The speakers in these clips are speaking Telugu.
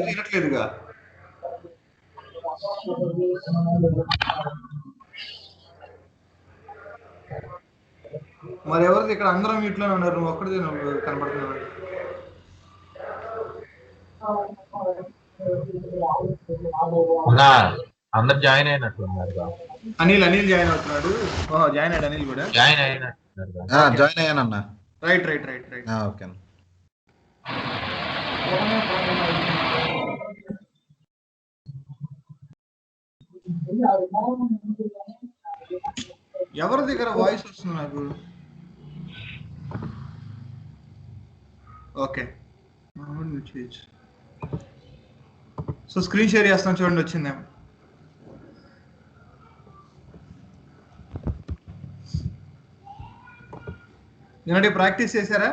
తీరట్లేదుగా. మరి ఎవరిది ఇక్కడ అందరం వీటిలోనే ఉన్నారు, నువ్వు ఒక్కడిదే కనపడుతున్నావు. అందరు జాయిన్ అయినట్లున్నారు. అనిల్ జాయిన్ అవుతున్నాడు. జాయిన్ అయ్యాడు అనిల్ కూడా. జాయిన్ అయినట్టున్నారు. జాయిన్ అయ్యానన్నా. రైట్. ఓకే. ఎవరి దగ్గర వాయిస్ వస్తుంది నాకు? ఓకే, సో స్క్రీన్ షేర్ చేస్తాను చూడండి, వచ్చిందేమో. నిన్నటి ప్రాక్టీస్ చేశారా?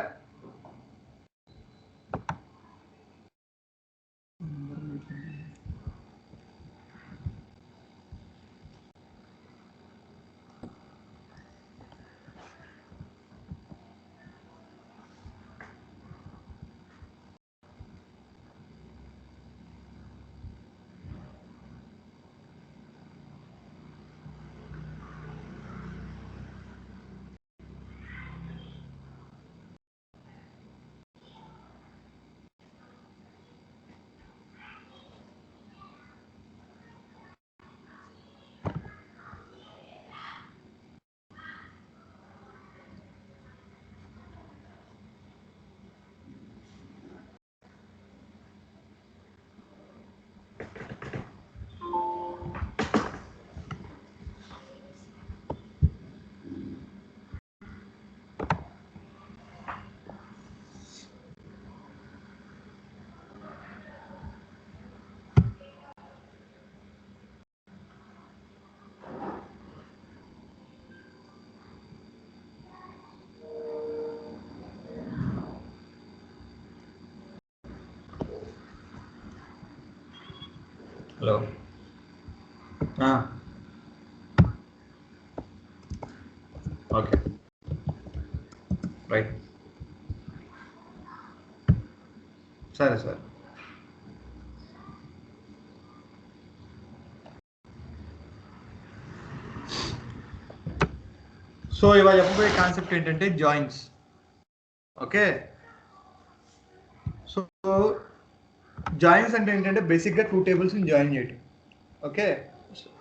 హలో. ఓకే, రైట్, సరే. సో ఇవాళ చెప్పబోయే కాన్సెప్ట్ ఏంటంటే జాయిన్స్. ఓకే, సో జాయిన్స్ అంటే ఏంటంటే బేసిక్గా 2 టేబుల్స్ని జాయిన్ చేయటం. Okay,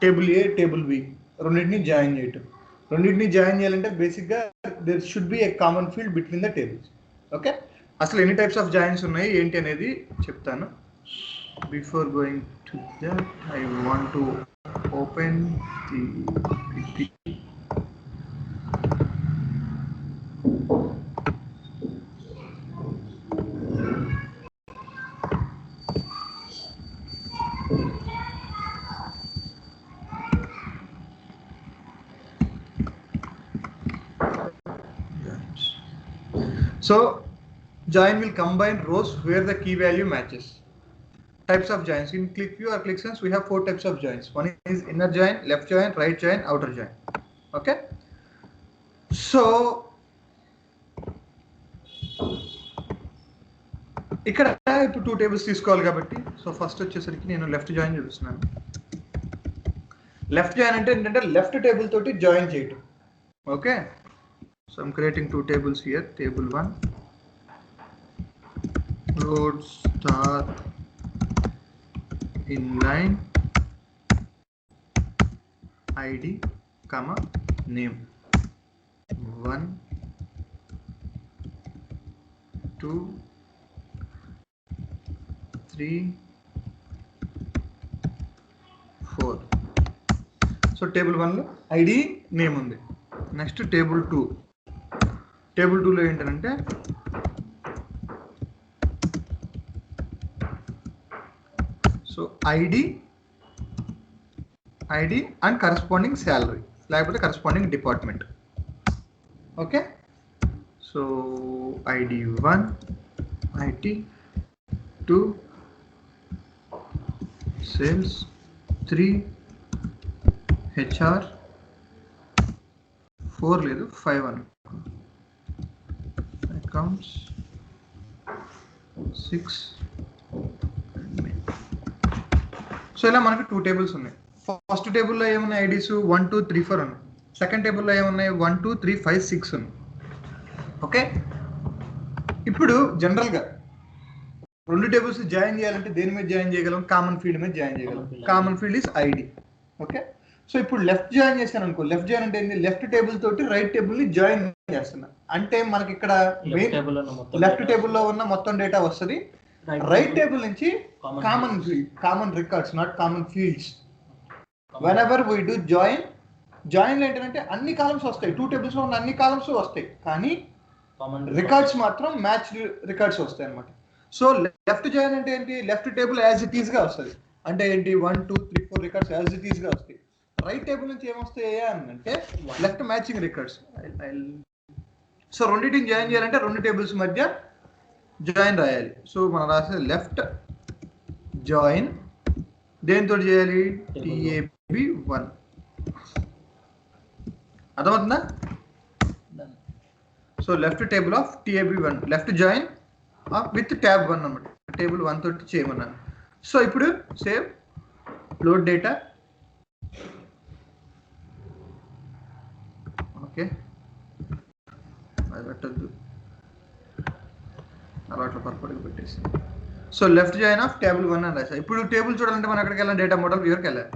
table A, table B రెండింటిని జాయిన్ చేయటం. రెండింటిని జాయిన్ చేయాలంటే బేసిక్గా there should be a common field between the tables. Okay, అసలు ఎన్ని టైప్స్ ఆఫ్ జాయిన్స్ ఉన్నాయి ఏంటి అనేది చెప్తాను. Before going to that I want to open the PPT. So join will combine rows where the key value matches. Types of joins in ClickView or ClickSense we have 4 types of joins. One is inner join, left join, right join, outer join. Okay, so ఇక్కడ ఇప్పుడు 2 టేబుల్స్ తీసుకోవాలి కాబట్టి సో ఫస్ట్ వచ్చేసరికి నేను లెఫ్ట్ జాయిన్ చూపిస్తున్నాను. లెఫ్ట్ జాయిన్ అంటే ఏంటంటే లెఫ్ట్ టేబుల్ తోటి జాయిన్ చేయటం. Okay, so I'm creating 2 tables here. Table 1 road star inline id comma name 1 2 3 4. So table 1లో ఐడి నేమ్ ఉంది. Next table 2. టేబుల్ 2లో ఏంటంటే so ID and corresponding salary లేకపోతే corresponding department. Okay, so ID 1 IT 2 sales 3 HR 4 లేదు 5 అని అకౌంట్స్ 6. సో ఇలా మనకి 2 టేబుల్స్ ఉన్నాయి. ఫస్ట్ టేబుల్లో ఏమున్నాయి ఐడీస్ 1 2 3 4 ఉన్నాయి. సెకండ్ టేబుల్లో ఏమున్నాయి 1 2 3 5 6 ఉన్నాయి. ఓకే, ఇప్పుడు జనరల్గా 2 టేబుల్స్ జాయిన్ చేయాలంటే దేని మీద జాయిన్ చేయగలం? కామన్ ఫీల్డ్ మీద జాయిన్ చేయగలం. Common field is ID. Okay, so ఇప్పుడు లెఫ్ట్ జాయిన్ చేశాను అనుకో. లెఫ్ట్ జాయిన్ అంటే ఏంటి? లెఫ్ట్ టేబుల్ తోటి రైట్ టేబుల్ ని జాయిన్ చేస్తున్నా. అంటే మనకి ఇక్కడ లెఫ్ట్ టేబుల్లో ఉన్న మొత్తం డేటా వస్తుంది. రైట్ టేబుల్ నుంచి common records, not common fields. When ever we do join ఏంటంటే అన్ని కాలమ్స్ వస్తాయి. 2 టేబుల్స్ లో ఉన్న అన్ని కాలమ్స్ వస్తాయి, కానీ రికార్డ్స్ మాత్రం మ్యాచ్ రికార్డ్స్ వస్తాయి అనమాట. సో లెఫ్ట్ జాయిన్ అంటే ఏంటి? Left table as it is గా వస్తుంది. అంటే ఏంటి? 1 2 3 4 రికార్డ్స్ యాజ్ ఇట్ ఈస్ గా వస్తాయి. రైట్ టేబుల్ నుంచి ఏమొస్తాయి అంటే లెఫ్ట్ మ్యాచింగ్ రికార్డ్స్. సో రెండింటిని జాయిన్ చేయాలంటే 2 టేబుల్స్ మధ్య జాయిన్ రాయాలి. సో మనం రాసే లెఫ్ట్ జాయిన్ దేనితో చేయాలి? TAB1. అర్థమవుతుందా? So left table of TAB1, left join with tab 1 అనమాట. టేబుల్ 1 తోటి చేయమన్నాను. సో ఇప్పుడు సేవ్, లోడ్ డేటా. ఓకే, అది పెట్టద్దు, అలవాట్లో పర్పడికి పెట్టేసి. So left join of table 1 అని రాసా. ఇప్పుడు టేబుల్ చూడాలంటే మనం ఎక్కడికి వెళ్ళాలి? డేటా మోడల్ వ్యూవర్కి వెళ్ళాలి.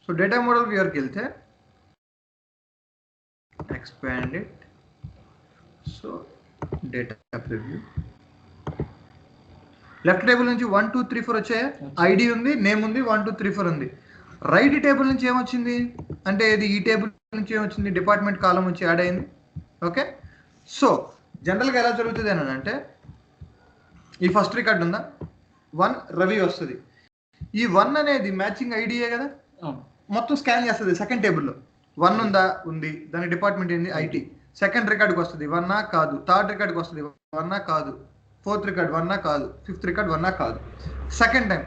సో డేటా మోడల్ వ్యూవర్కి వెళ్తే expand it. So data preview. Left table నుంచి 1 2 3 4 వచ్చాయా? ఐడి ఉంది, నేమ్ ఉంది, 1 2 3 4 ఉంది. రైట్ టేబుల్ నుంచి ఏమొచ్చింది అంటే ఇది ఈ టేబుల్ నుంచి ఏమొచ్చింది? డిపార్ట్మెంట్ కాలం నుంచి యాడ్ అయింది. ఓకే, సో జనరల్గా ఎలా జరుగుతుంది అని అంటే ఈ ఫస్ట్ రికార్డ్ ఉందా 1 రవి వస్తుంది. ఈ 1 అనేది మ్యాచింగ్ ఐడియే కదా, మొత్తం స్కాన్ చేస్తుంది. సెకండ్ టేబుల్లో 1 ఉందా? ఉంది. దాని డిపార్ట్మెంట్ ఏంది? ఐటీ. సెకండ్ రికార్డ్కి వస్తుంది 1 కాదు. థర్డ్ రికార్డ్కి వస్తుంది 1 కాదు. ఫోర్త్ రికార్డ్ 1 కాదు. ఫిఫ్త్ రికార్డ్ 1 కాదు. సెకండ్ టైం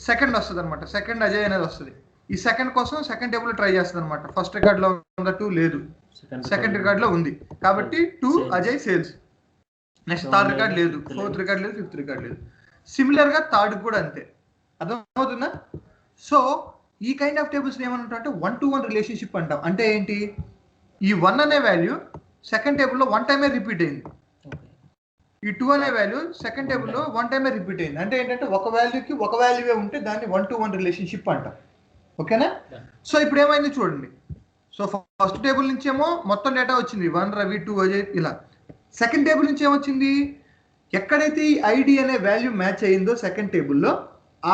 సెకండ్ వస్తుంది అనమాట. సెకండ్ అజయ్ అనేది వస్తుంది. ఈ సెకండ్ కోసం సెకండ్ టేబుల్ ట్రై చేస్తుంది అనమాట. ఫస్ట్ రికార్డ్ లో ఉందా? 2 లేదు. సెకండ్ రికార్డ్ లో ఉంది కాబట్టి 2 Ajay sales. Next third record లేదు, ఫోర్త్ రికార్డ్ లేదు, ఫిఫ్త్ రికార్డ్ లేదు. సిమిలర్ గా థర్డ్ కూడా అంతే. అర్థమవుతుందా? సో ఈ కైండ్ ఆఫ్ టేబుల్స్ ఏమంటాం అంటే 1-to-1 రిలేషన్షిప్ అంటాం. అంటే ఏంటి? ఈ 1 అనే వాల్యూ సెకండ్ టేబుల్లో 1 టైమే రిపీట్ అయింది. ఈ 2 అనే వాల్యూ సెకండ్ టేబుల్లో 1 టైమే రిపీట్ అయింది. అంటే ఏంటంటే ఒక వాల్యూకి ఒక వాల్యూవే ఉంటే దాన్ని 1-to-1 రిలేషన్షిప్ అంటాం. ఓకేనా? సో ఇప్పుడు ఏమైంది చూడండి. సో ఫస్ట్ టేబుల్ నుంచి ఏమో మొత్తం డేటా వచ్చింది 1 రవి 2 అజయ్ ఇలా. సెకండ్ టేబుల్ నుంచి ఏమొచ్చింది? ఎక్కడైతే ఈ ఐడి అనే వాల్యూ మ్యాచ్ అయ్యిందో సెకండ్ టేబుల్లో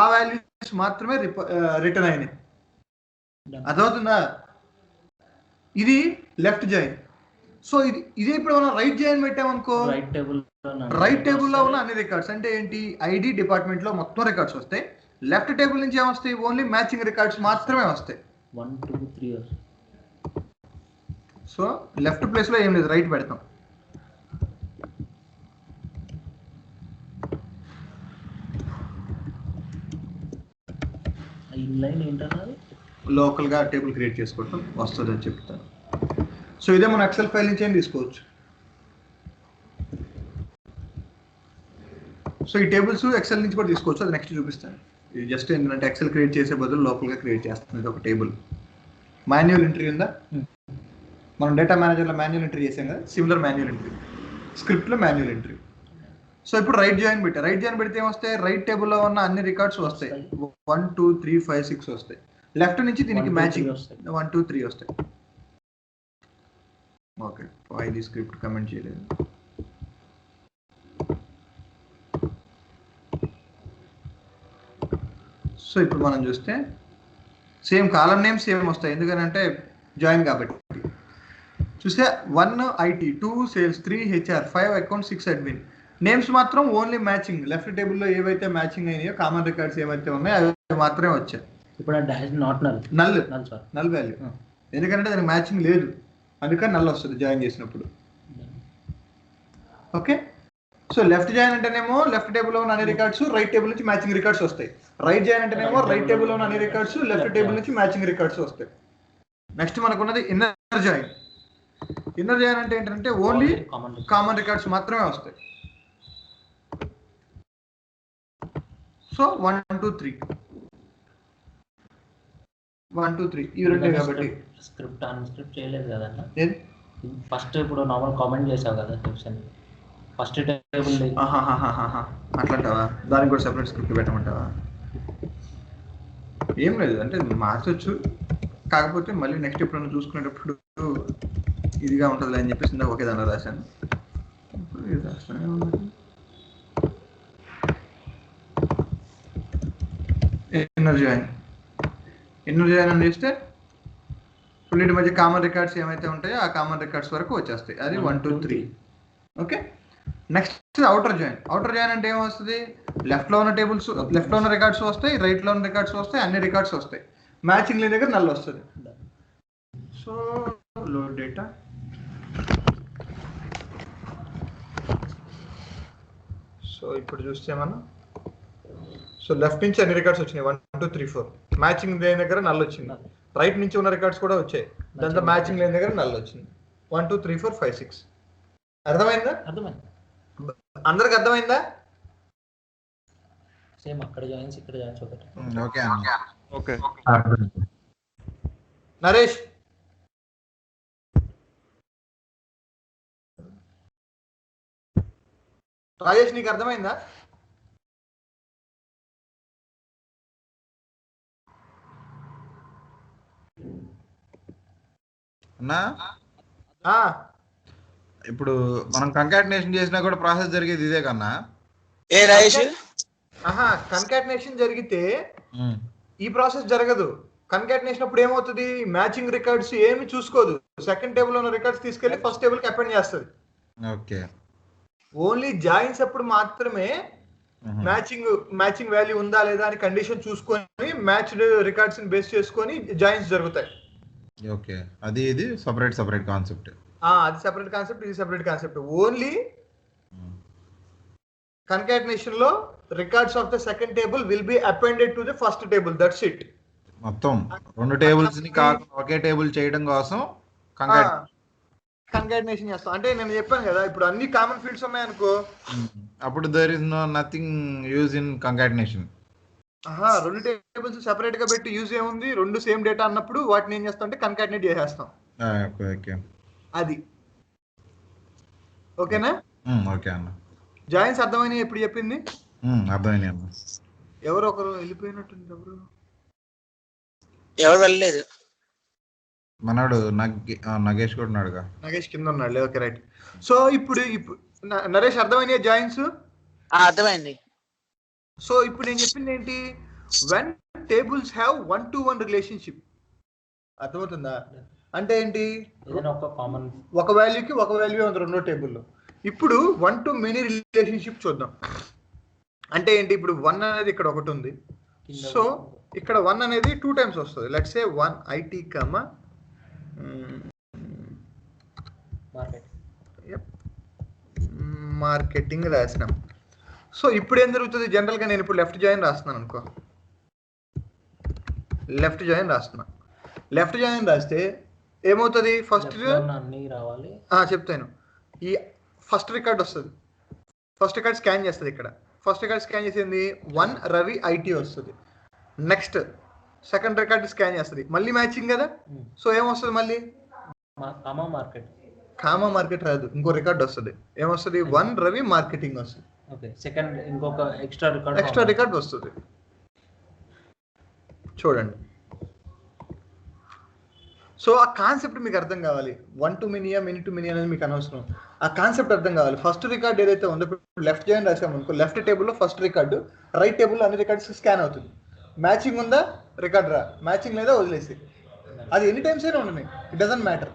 ఆ వాల్యూస్ మాత్రమే రిటర్న్ అయినాయి. అర్థమవుతుందా? ఇది లెఫ్ట్ జాయిన్. సో ఇది ఇప్పుడు మనం రైట్ జాయిన్ పెట్టామనుకో, రైట్ టేబుల్లో ఉన్న అన్ని రికార్డ్స్ అంటే ఏంటి? ఐడి డిపార్ట్మెంట్ లో మొత్తం రికార్డ్స్ వస్తాయి. లెఫ్ట్ టేబుల్ నుంచి ఏమొస్తాయి? ఓన్లీ మ్యాచింగ్ రికార్డ్స్ మాత్రమే వస్తాయి. 1 2 3. సో లెఫ్ట్ ప్లేస్ లో ఏం లేదు, రైట్ పెడతాం. ఇన్లైన్ ఏంటన్నది లోకల్ గా టేబుల్ క్రియేట్ చేసుకోవటం వస్తుంది అని చెప్తాను. సో ఇదే మనం ఎక్సెల్ ఫైల్ నుంచి ఏం తీసుకోవచ్చు. సో ఈ టేబుల్స్ ఎక్సెల్ నుంచి కూడా తీసుకోవచ్చు, అది నెక్స్ట్ చూపిస్తాను. ఇది జస్ట్ ఏంటంటే ఎక్సెల్ క్రియేట్ చేసే బదులు లోకల్గా క్రియేట్ చేస్తుంది. ఇది ఒక టేబుల్. మాన్యువల్ ఎంట్రీ ఉందా? మనం డేటా మేనేజర్లో మాన్యువల్ ఎంట్రీ చేసాం కదా, సిమిలర్ మాన్యువల్ ఎంట్రీ. స్క్రిప్ట్లో మాన్యువల్ ఎంట్రీ. సో ఇప్పుడు రైట్ జాయిన్ పెట్టా. రైట్ జాయిన్ పెడితే ఏమొస్తాయి? రైట్ టేబుల్లో ఉన్న అన్ని రికార్డ్స్ వస్తాయి. 1 2 3 5 6 వస్తాయి. లెఫ్ట్ నుంచి దీనికి మ్యాచింగ్ 1 2 3 వస్తాయి. ఓకే, ఇది స్క్రిప్ట్ కమెంట్ చేయలేదు. సో ఇప్పుడు మనం చూస్తే సేమ్ కాలం నేమ్ సేమ్ వస్తాయి, ఎందుకంటే జాయిన్ కాబట్టి. చూస్తే 1 IT, 2 sales, 3 HR, 5 account, 6 admin. Names మాత్రం ఓన్లీ మ్యాచింగ్. లెఫ్ట్ టేబుల్లో ఏవైతే మ్యాచింగ్ అయినాయో కామన్ రికార్డ్స్ ఏవైతే ఉన్నాయో అవి మాత్రమే వచ్చాయి. ఇప్పుడు నల్ వాల్యూ, ఎందుకంటే దానికి మ్యాచింగ్ లేదు, అందుకని నల్ వస్తుంది జాయిన్ చేసినప్పుడు. ఓకే, సో లెఫ్ట్ జాయిన్ అంటేనేమో లెఫ్ట్ టేబుల్ లో ఉన్న అన్ని రికార్డ్స్ రైట్ టేబుల్ నుంచి మ్యాచింగ్ రికార్డ్స్ వస్తాయి. రైట్ జాయిన్ అంటేనేమో రైట్ టేబుల్ లో ఉన్న అన్ని రికార్డ్స్ లెఫ్ట్ టేబుల్ నుంచి మ్యాచింగ్ రికార్డ్స్ వస్తాయి. నెక్స్ట్ మనకున్నది ఇన్నర్ జాయిన్. ఇన్నర్ జాయిన్ అంటే ఏంటంటే ఓన్లీ కామన్ రికార్డ్స్ మాత్రమే వస్తాయి. సో 1 2 3 1 2 3 ఈ రెండే కాబట్టి స్క్రిప్ట్ అన్స్క్రిప్ట్ చేయలేదు కదన్న. ఏది ఫస్ట్ ఇప్పుడు నార్మల్ కామెంట్ చేసావు కదా సెక్షన్ ఫస్ట్ టేబుల్ అట్లంటావా? దానికి కూడా సెపరేట్ స్క్రిప్ట్ పెట్టమంటావా? ఏం లేదు, అంటే మార్చొచ్చు, కాకపోతే మళ్ళీ నెక్స్ట్ ఎప్పుడైనా చూసుకునేటప్పుడు ఇదిగా ఉంటుంది అని చెప్పేసి ఇందాక ఒకే దాంట్లో రాశాను. ఇది రాస్తానే ఉన్నది. ఇన్నర్ జాయిన్ అని చేస్తే రెండింటి మధ్య కామన్ రికార్డ్స్ ఏమైతే ఉంటాయో ఆ కామన్ రికార్డ్స్ వరకు వచ్చేస్తాయి. అది 1 2 3. ఓకే, నెక్స్ట్ అవుటర్ జాయిన్ అంటే ఏమొస్తుంది? లెఫ్ట్ లో ఉన్న టేబుల్స్, లెఫ్ట్ లో ఉన్న రికార్డ్స్ వస్తాయి, రైట్ లో ఉన్న రికార్డ్స్ వస్తాయి, అన్ని రికార్డ్స్ వస్తాయి. మ్యాచింగ్ లేని దగ్గర నల్ వస్తుంది. సో లోడ్ డేటా, సో ఇప్పుడు చూస్తే మనం సో లెఫ్ట్ నుంచి అన్ని రికార్డ్స్ వచ్చినాయి 1 2 3 4. మ్యాచింగ్ లేని దగ్గర నల్ వచ్చింది. రైట్ నుంచి ఉన్న రికార్డ్స్ కూడా వచ్చాయి, దాంతో మ్యాచింగ్ లేని దగ్గర నల్ వచ్చింది. 1 2 3 4 5 6. అర్థమైందా? అందరికి అర్థమైందా? సేమ్ అక్కడ జాయిన్స్ ఇక్కడ జాయిన్స్ ఒకటి. ఓకే ఓకే నరేష్, రాజేష్ నీకు అర్థమైందా? అన్నా ఇప్పుడు మనం కంకాటినేషన్ చేసినా కూడా ప్రాసెస్ జరిగేది ఇదే కన్నా. ఏ రాజేష్, కన్కాటినేషన్ జరిగితే ఈ ప్రాసెస్ జరగదు. కన్కాటినేషన్ అప్పుడు ఏమవుతుంది? మ్యాచింగ్ రికార్డ్స్ ఏమి చూసుకోదు, సెకండ్ టేబుల్ ఉన్న రికార్డ్స్ తీసుకెళ్లి ఫస్ట్ టేబుల్ కి అపెండ్ చేస్తుంది. ఓకే, ఓన్లీ జాయిన్స్ అప్పుడు మాత్రమే మ్యాచింగ్ వాల్యూ ఉందా లేదా అని కండిషన్ చూసుకొని మ్యాచ్డ్ రికార్డ్స్ ని బేస్ చేసుకొని జాయిన్స్ జరుగుతాయి. ఓకే, అది ఇది సెపరేట్ కాన్సెప్ట్. అది సెపరేట్ కాన్సెప్ట్, ఇది సెపరేట్ కాన్సెప్ట్. ఓన్లీ కన్కాటినేషన్ లో records of the second table will be appended to the first table. That's it. మొత్తం రెండు టేబుల్స్ ని ఒకే టేబుల్ చేయడం కోసం కన్కాటినేషన్ చేస్తాం. అంటే నేను చెప్పాను కదా, ఇప్పుడు అన్ని కామన్ ఫీల్డ్స్ ఉన్నాయనుకో, అప్పుడు there is nothing use in concatenation. రెండు టేబుల్స్ సెపరేట్ గా పెట్టి యూజ్ ఏముంది? రెండు సేమ్ డేటా అన్నప్పుడు వాటిని ఏం చేస్తాం అంటే కన్కాటినేట్ చేసేస్తాం. అది ఓకేనా? ఓకే అన్న. జాయిన్స్ అర్థమైనా ఎప్పుడు చెప్పింది? అర్థమైనా అన్న. ఎవరు ఒకరు వెళ్ళిపోయినట్టుంది. ఎవరు వెళ్ళలేదు, మనోడు నగేష్ కూడా ఉన్నాడుగా. నగేష్ కింద ఉన్నాడు. Okay right. సో ఇప్పుడు నరేష్ అర్థమైనా జాయిన్స్? అర్థమైంది. సో ఇప్పుడు నేను చెప్పింది ఏంటి? When tables have 1-to-1 relationship. అర్థమవుతుందా? అంటే ఏంటి? ఒక వాల్యూకి ఒక వాల్యూ ఉంది రెండో టేబుల్లో. ఇప్పుడు 1-to-many రిలేషన్షిప్ చూద్దాం. అంటే ఏంటి? ఇప్పుడు 1 అనేది ఇక్కడ ఒకటి ఉంది, సో ఇక్కడ 1 అనేది 2 టైమ్స్ వస్తుంది. లెట్స్ సే 1 IT మార్కెటింగ్ రాసినాం. సో ఇప్పుడు ఏం జరుగుతుంది? జనరల్ గా నేను ఇప్పుడు లెఫ్ట్ జాయిన్ రాస్తున్నాను అనుకో, లెఫ్ట్ జాయిన్ రాస్తే ఏమవుతుంది? ఫస్ట్ చెప్తాను. ఈ ఫస్ట్ రికార్డ్ వస్తుంది, ఫస్ట్ రికార్డ్ స్కాన్ చేస్తుంది. ఇక్కడ ఫస్ట్ రికార్డ్ స్కాన్ చేసింది 1 రవి IT వస్తుంది. నెక్స్ట్ సెకండ్ రికార్డ్ స్కాన్ చేస్తుంది, మళ్ళీ మ్యాచింగ్ కదా. సో ఏమొస్తుంది? మళ్ళీ కామా మార్కెట్ రాదు, ఇంకో రికార్డ్ వస్తుంది. ఏమొస్తుంది? 1 రవి మార్కెటింగ్ వస్తుంది. సెకండ్ ఇంకొక ఎక్స్ట్రా రికార్డ్ వస్తుంది. చూడండి. సో ఆ కాన్సెప్ట్ మీకు అర్థం కావాలి. 1-to-many, many-to-many అనేది మీకు అనవసరం. ఆ కాన్సెప్ట్ అర్థం కావాలి. ఫస్ట్ రికార్డ్ ఏదైతే ఉందో, లెఫ్ట్ జాయిన్ రాసామనుకో, లెఫ్ట్ టేబుల్లో ఫస్ట్ రికార్డు, రైట్ టేబుల్లో అన్ని రికార్డ్స్ స్కాన్ అవుతుంది. మ్యాచింగ్ ఉందా? రికార్డ్ రా, మ్యాచింగ్ లేదా వదిలేసి. అది ఎన్ని టైమ్స్ అయినా ఉండని, ఇట్ డజంట్ మ్యాటర్.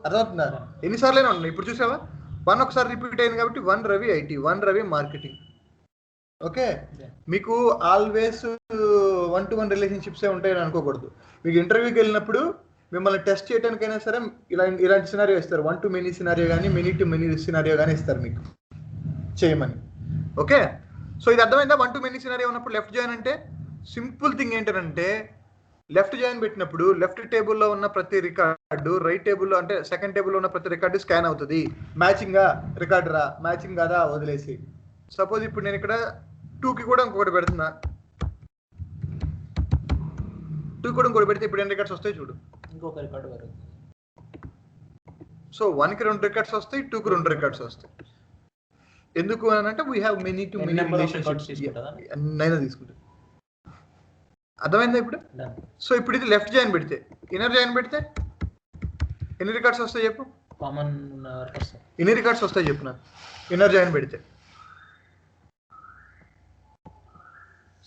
అర్థమవుతుందా? ఎన్నిసార్లు అయినా ఉండని. ఇప్పుడు చూసావా, 1 ఒకసారి రిపీట్ అయింది కాబట్టి 1 Ravi IT, 1 Ravi marketing. Okay, మీకు ఆల్వేస్ 1-to-1 రిలేషన్షిప్స్ ఉంటాయని అనుకోకూడదు. మీకు ఇంటర్వ్యూకి వెళ్ళినప్పుడు మిమ్మల్ని టెస్ట్ చేయడానికైనా సరే ఇలాంటి సినారియో ఇస్తారు. 1-to-many సినారియో కానీ, many-to-many సినారియో కానీ ఇస్తారు మీకు. చేయమని. ఓకే, సో ఇది అర్థమైందా? 1 to many సినారియో ఉన్నప్పుడు లెఫ్ట్ జాయిన్ అంటే సింపుల్ థింగ్ ఏంటంటే లెఫ్ట్ జాయిన్ పెట్టినప్పుడు లెఫ్ట్ టేబుల్లో ఉన్న ప్రతి రికార్డు రైట్ టేబుల్లో అంటే సెకండ్ టేబుల్లో ఉన్న ప్రతి రికార్డు స్కాన్ అవుతుంది. మ్యాచింగా రికార్డు రా, మ్యాచింగ్ కాదా వదిలేసి. సపోజ్ ఇప్పుడు నేను ఇక్కడ 2కి కూడా ఇంకొకటి పెడుతున్నా, 2 కూడా ఇంకోటి పెడితే ఇప్పుడు ఎన్ని రికార్డ్స్ వస్తాయి చూడు. ఇంకొక రికార్డు వరకు. సో 1కి 2 రికార్డ్స్ వస్తాయి, 2కి 2 రికార్డ్స్ వస్తాయి. ఎందుకు అని అంటే we have many to many relationships. నైనా తీసుకుంటా. అర్థమైందా ఇప్పుడు? సో ఇప్పుడు ఇది లెఫ్ట్ జాయిన్ పెడితే, ఇన్నర్ జాయిన్ పెడితే ఎన్ని రికార్డ్స్ వస్తాయి చెప్పు? కామన్ ఎన్ని రికార్డ్స్ వస్తాయి చెప్పు నాకు ఇన్నర్ జాయిన్ పెడితే?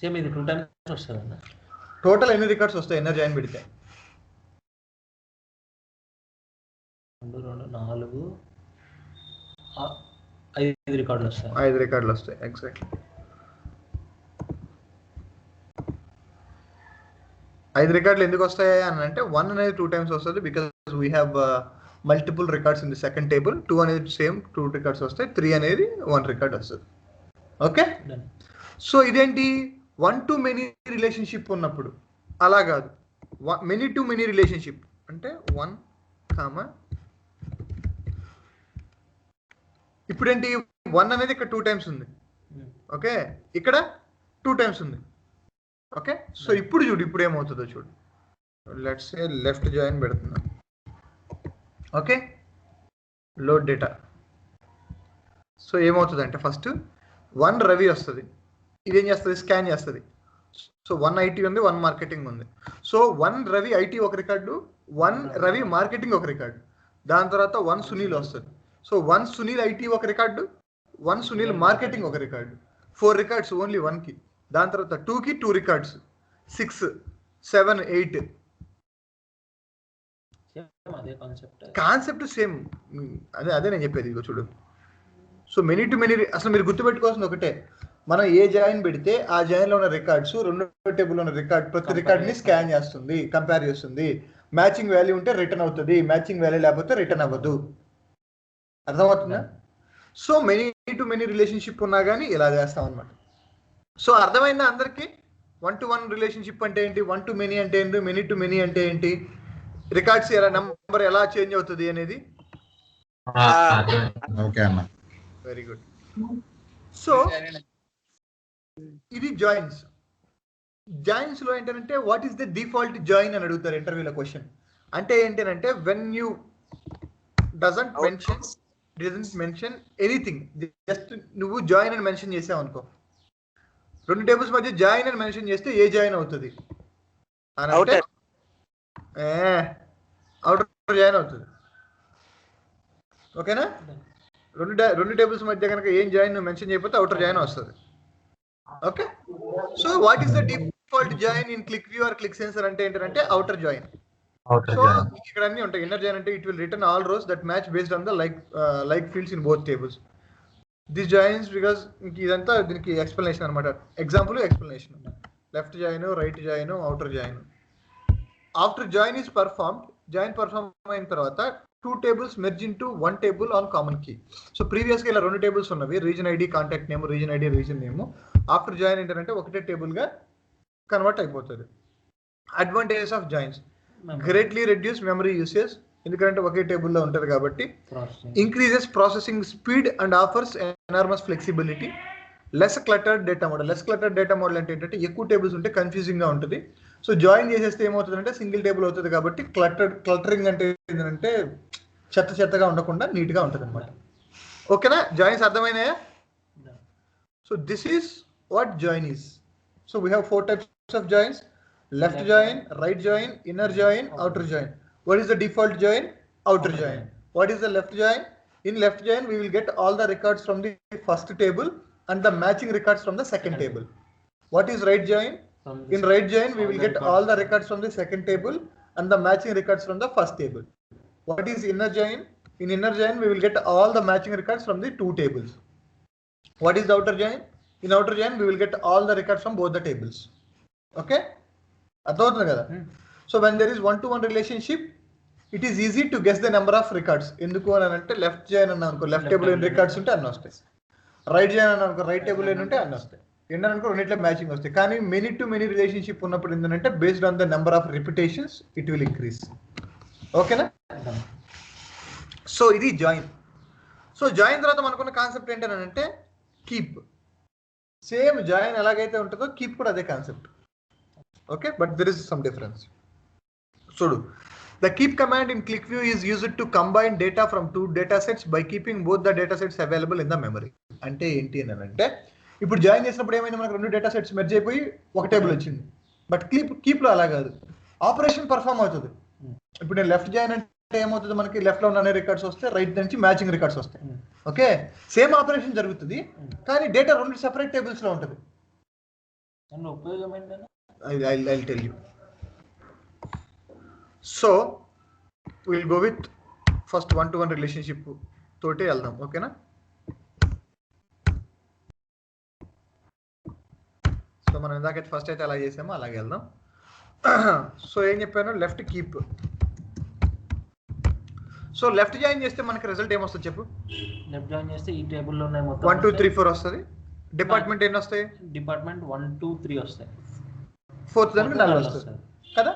సేమ్ ఇది 2 టైమ్స్ వస్తుంది. టోటల్ ఎన్ని రికార్డ్స్ వస్తాయి ఇన్నర్ జాయిన్ పెడితే? 2 2 4 5 రికార్డులు వస్తాయి. 5 రికార్డులు వస్తాయి. ఎగ్జాక్ట్లీ 5 రికార్డులు ఎందుకు వస్తాయి అని అంటే 1 అనేది 2 టైమ్స్ వస్తుంది because we have multiple records in the second table. 2 అనేది సేమ్ 2 రికార్డ్స్ వస్తాయి. 3 అనేది 1 రికార్డ్ వస్తుంది. ఓకే, సో ఇదేంటి 1 to many రిలేషన్షిప్ ఉన్నప్పుడు. అలా కాదు, మెనీ టు మెనీ రిలేషన్షిప్ అంటే 1, ఇప్పుడు ఏంటి 1 అనేది ఇక్కడ 2 టైమ్స్ ఉంది. ఓకే, ఇక్కడ 2 టైమ్స్ ఉంది. ఓకే, సో ఇప్పుడు చూడు ఇప్పుడు ఏమవుతుందో చూడు. లెట్స్ సే లెఫ్ట్ జాయిన్ పెడుతున్నా. Okay, load data. సో ఏమవుతుంది అంటే ఫస్ట్ 1 రవి వస్తుంది. ఇదేం చేస్తుంది? స్కాన్ చేస్తుంది. సో 1 ఐటీ ఉంది, 1 మార్కెటింగ్ ఉంది. సో 1 రవి ఐటీ ఒక రికార్డు, 1 రవి మార్కెటింగ్ ఒక రికార్డు. దాని తర్వాత 1 సునీల్ వస్తుంది. సో 1 సునీల్ ఐటీ ఒక రికార్డు, 1 సునీల్ మార్కెటింగ్ ఒక రికార్డు. 4 రికార్డ్స్ ఓన్లీ 1కి. దాని తర్వాత 2కి 2 రికార్డ్స్, 6 7 8. Concept same. అదే నేను చెప్పేది. ఇదిగో చూడు. సో మెనీ టు మెనీ అసలు మీరు గుర్తుపెట్టుకోవాల్సింది ఒకటే, మనం ఏ జాయిన్ పెడితే ఆ జాయిన్లో ఉన్న రికార్డ్స్ రెండో టేబుల్లో ఉన్న రికార్డ్ ప్రతి రికార్డ్ని స్కాన్ చేస్తుంది, కంపేర్ చేస్తుంది. మ్యాచింగ్ వాల్యూ ఉంటే రిటర్న్ అవుతుంది, మ్యాచింగ్ వాల్యూ లేకపోతే రిటర్న్ అవ్వదు. అర్థమవుతుందా? So many to many relationship ఉన్నా కానీ ఇలా చేస్తాం అనమాట. సో అర్థమైందా అందరికి? 1 to 1 రిలేషన్షిప్ అంటే ఏంటి, 1 to many అంటే ఏంటి, మెనీ టు మెనీ అంటే ఏంటి, రికార్డ్స్ ఎలా నెంబర్ ఎలా చేంజ్ అవుతుంది అనేది. ఓకే అన్న, వెరీ గుడ్. సో ఇది జాయిన్స్. జాయిన్స్ లో ఏంటంటే what is the default join అని అడుగుతారు ఇంటర్వ్యూలో క్వశ్చన్. అంటే ఏంటంటే when you doesn't mention anything, just నువ్వు జాయిన్ అని మెన్షన్ చేసావు అనుకో, 2 టేబుల్స్ మధ్య జాయిన్ అని మెన్షన్ చేస్తే ఏ జాయిన్ అవుతుంది అని అంటే అవుటర్ జాయిన్ అవుతుంది. ఓకేనా? 2 టేబుల్స్ మధ్య కనుక ఏం జాయిన్ మెన్షన్ చేయకపోతే అవుటర్ జాయిన్ వస్తుంది. Okay, so what is the default join in QlikView or Qlik Sense అంటే ఏంటంటే అవుటర్ జాయిన్. సో ఇక్కడ అన్ని ఉంటాయి. ఇన్నర్ జాయిన్ అంటే it will return all rows that match based on the like fields in both tables. This joins because ఇదంతా దీనికి ఎక్స్ప్లెనేషన్ అనమాట. Example explanation. Left join, right join, outer join. After join is performed, join perform అయిన తర్వాత 2 tables merge into 1 table on common key. So ప్రీవియస్గా ఇలా 2 tables ఉన్నవి, reason ID, contact name, reason ID, reason name. After join ఏంటంటే ఒకటే టేబుల్గా కన్వర్ట్ అయిపోతుంది. Advantages of joins: greatly reduce memory usage, ఎందుకంటే ఒకే టేబుల్లో ఉంటుంది కాబట్టి. Increases processing speed and offers enormous flexibility. Less cluttered data model. Less cluttered data model అంటే ఏంటంటే ఎక్కువ టేబుల్స్ ఉంటే కన్ఫ్యూజింగ్గా ఉంటుంది. సో జాయిన్ చేసేస్తే ఏమవుతుందంటే సింగిల్ టేబుల్ అవుతుంది కాబట్టి క్లటరింగ్ అంటే ఏంటంటే చెత్తగా ఉండకుండా నీట్గా ఉంటుంది అనమాట. ఓకేనా? జాయిన్స్ అర్థమైనాయా? So this is what join is. So we have 4 types of joins: left join, right join, inner join, outer join. What is the default join? Outer join. What is the left join? In left join we will get all the records from the first table and the matching records from the second table. What is right join? In right join we will get all the records from the second table and the matching records from the first table. What is inner join? In inner join we will get all the matching records from the 2 tables. What is the outer join? In outer join we will get all the records from both the tables. Okay? అర్థమవుతుంది కదా? So when there is 1 to 1 relationship, it is easy to guess the number of records. ఎందుకు అని అంటే లెఫ్ట్ జాయిన్ అన్నా అనుకో, లెఫ్ట్ టేబుల్ ఎన్ని రికార్డ్స్ ఉంటే అన్నీ వస్తాయి. రైట్ జాయిన్ అనుకో రైట్ టేబుల్ ఎన్ని ఉంటే అన్ని వస్తాయి, ఎన్ని అనుకో రెండిట్లో మ్యాచింగ్ వస్తాయి. కానీ మెనీ టు మెనీ రిలేషన్షిప్ ఉన్నప్పుడు ఏంటంటే based on the number of repetitions it will increase. ఓకేనా? సో ఇది జాయిన్. సో జాయిన్ తర్వాత మనకున్న కాన్సెప్ట్ ఏంటంటే కీప్. సేమ్ జాయిన్ ఎలాగైతే ఉంటుందో కీప్ కూడా అదే concept. Okay, but there is some difference. చూడు, the keep command in ClickView is used to combine data from two data sets by keeping both the data sets available in the memory. అంటే ఏంటి అని అంటే ఇప్పుడు జాయిన్ చేసినప్పుడు ఏమైంది, మనకు రెండు డేటా సెట్స్ మెర్జ్ అయిపోయి ఒక టేబుల్ వచ్చింది. బట్ కీప్లో అలా కాదు, ఆపరేషన్ పర్ఫామ్ అవుతుంది. ఇప్పుడు నేను లెఫ్ట్ జాయిన్ అంటే ఏమవుతుంది, మనకి లెఫ్ట్లో ఉన్న అనే రికార్డ్స్ వస్తాయి, రైట్ నుంచి మ్యాచింగ్ రికార్డ్స్ వస్తాయి. ఓకే, సేమ్ ఆపరేషన్ జరుగుతుంది కానీ డేటా రెండు సెపరేట్ టేబుల్స్లో ఉంటుంది. ఉపయోగం ఏంటంటే I'll tell you. So we'll go with first one-to-one relationship తోటే వెళ్దాం. ఓకేనా? సో మనం ఇందాక ఫస్ట్ అయితే అలా చేసామో అలాగే వెళ్దాం. సో ఏం చెప్పాను, left keep. So left join చేస్తే మనకి రిజల్ట్ ఏమొస్తుంది చెప్పు. లెఫ్ట్ జాయిన్ చేస్తే ఈ టేబుల్లో 1 2 3 4 వస్తుంది. డిపార్ట్మెంట్ ఎన్ని వస్తాయి? డిపార్ట్మెంట్ 1 2 3 వస్తాయి. ఫోర్త్ దానికి 4 వస్తుంది కదా.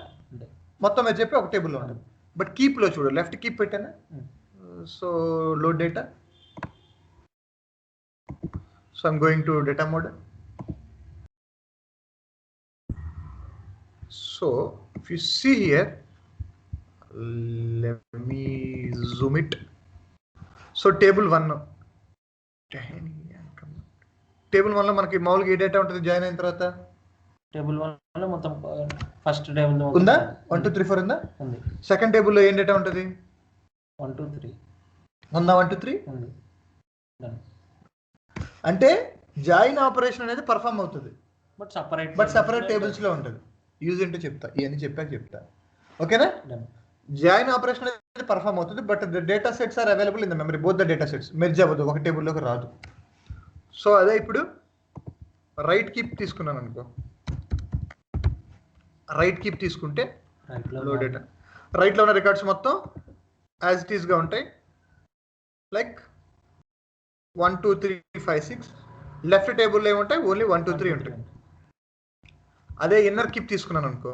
మొత్తం మీరు చెప్పి ఒక టేబుల్లో ఉంటుంది. బట్ కీప్లో చూడు, లెఫ్ట్ కీప్ పెట్టాను. So load data. So I'm going to data mode. So if you see here, let me zoom it. So table 1, table 1లో మనకి మామూలుగా ఏ డేటా ఉంటుంది జాయిన్ అయిన తర్వాత? టేబుల్ 1 లో మొత్తం ఫస్ట్ టేబుల్ ఉందా? 1 2 3 4 ఉందా? ఉంది. సెకండ్ టేబుల్లో ఏం డేటా ఉంటుంది? 1 2 3 ఉందా? 1 2 3 ఉంది. అంటే జాయిన్ ఆపరేషన్ అనేది పర్ఫామ్ అవుతుంది, బట్ సెపరేట్ టేబుల్స్ లో ఉంటుంది. యూజ్ ఏంటో చెప్తా, ఇవన్నీ చెప్పాక చెప్తా. ఓకేనా? జాయిన్ ఆపరేషన్ అనేది పర్ఫామ్ అవుతుంది, but the data sets are available in the memory. Both the data sets merge అవ్వదు, ఒక టేబుల్లోకి రాదు. సో అదే ఇప్పుడు రైట్ కీప్ తీసుకున్నాను అనుకో. రైట్ కీప్ తీసుకుంటే లో డేటా రైట్లో ఉన్న రికార్డ్స్ మొత్తం యాజ్ ఇట్ ఈస్గా ఉంటాయి. లైక్ 1 2 3 5 6. లెఫ్ట్ టేబుల్లో ఏముంటాయి? ఓన్లీ 1 2 3 ఉంటాయి. అదే ఇన్నర్ కీప్ తీసుకున్నాను అనుకో,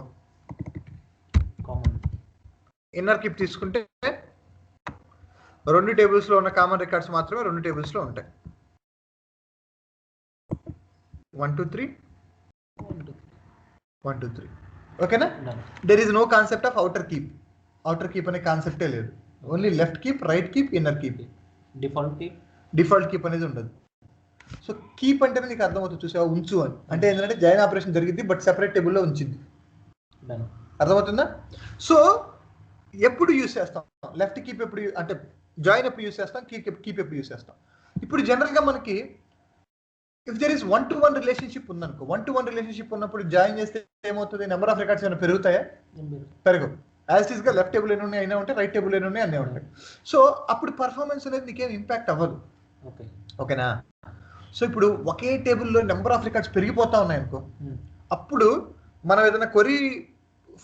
ఇన్నర్ కీప్ తీసుకుంటే రెండు టేబుల్స్లో ఉన్న కామన్ రికార్డ్స్ మాత్రమే రెండు టేబుల్స్లో ఉంటాయి. 1 2 3 1 2 3. ఓకేనా? There is no concept of outer keep. Outer keep అనే కాన్సెప్టే లేదు. Only left keep, right keep, inner keep. Default keep అనేది ఉండదు. సో కీప్ అంటేనే నీకు అర్థమవుతుంది, చూసావా? ఉంచు అని అంటే ఏంటంటే జాయిన్ ఆపరేషన్ జరిగింది బట్ సెపరేట్ టేబుల్లో ఉంచింది. అర్థమవుతుందా? సో ఎప్పుడు యూస్ చేస్తాం లెఫ్ట్ కీప్? ఎప్పుడు అంటే జాయిన్ ఎప్పుడు యూస్ చేస్తాం, కీప్ ఎప్పుడు యూస్ చేస్తాం? ఇప్పుడు జనరల్గా మనకి if there is 1-to-1 relationship ఉందనుకో, 1-to-1 రిలేషన్షిప్ ఉన్నప్పుడు జాయిన్ చేస్తే ఏమవుతుంది? నెంబర్ ఆఫ్ రికార్డ్స్ ఏమైనా పెరుగుతాయా? పెరగవు. యాజ్ ఇట్ ఈస్గా లెఫ్ట్ టేబుల్ ఎన్ని ఉన్నాయి అయినా ఉంటాయి, రైట్ టేబుల్ ఎన్ని ఉన్నాయి అన్నీ ఉంటాయి. సో అప్పుడు పర్ఫార్మెన్స్ అనేది నీకేం ఇంపాక్ట్ అవ్వదు. ఓకేనా? సో ఇప్పుడు ఒకే టేబుల్లో నెంబర్ ఆఫ్ రికార్డ్స్ పెరిగిపోతా ఉన్నాయి అనుకో, అప్పుడు మనం ఏదైనా క్వరీ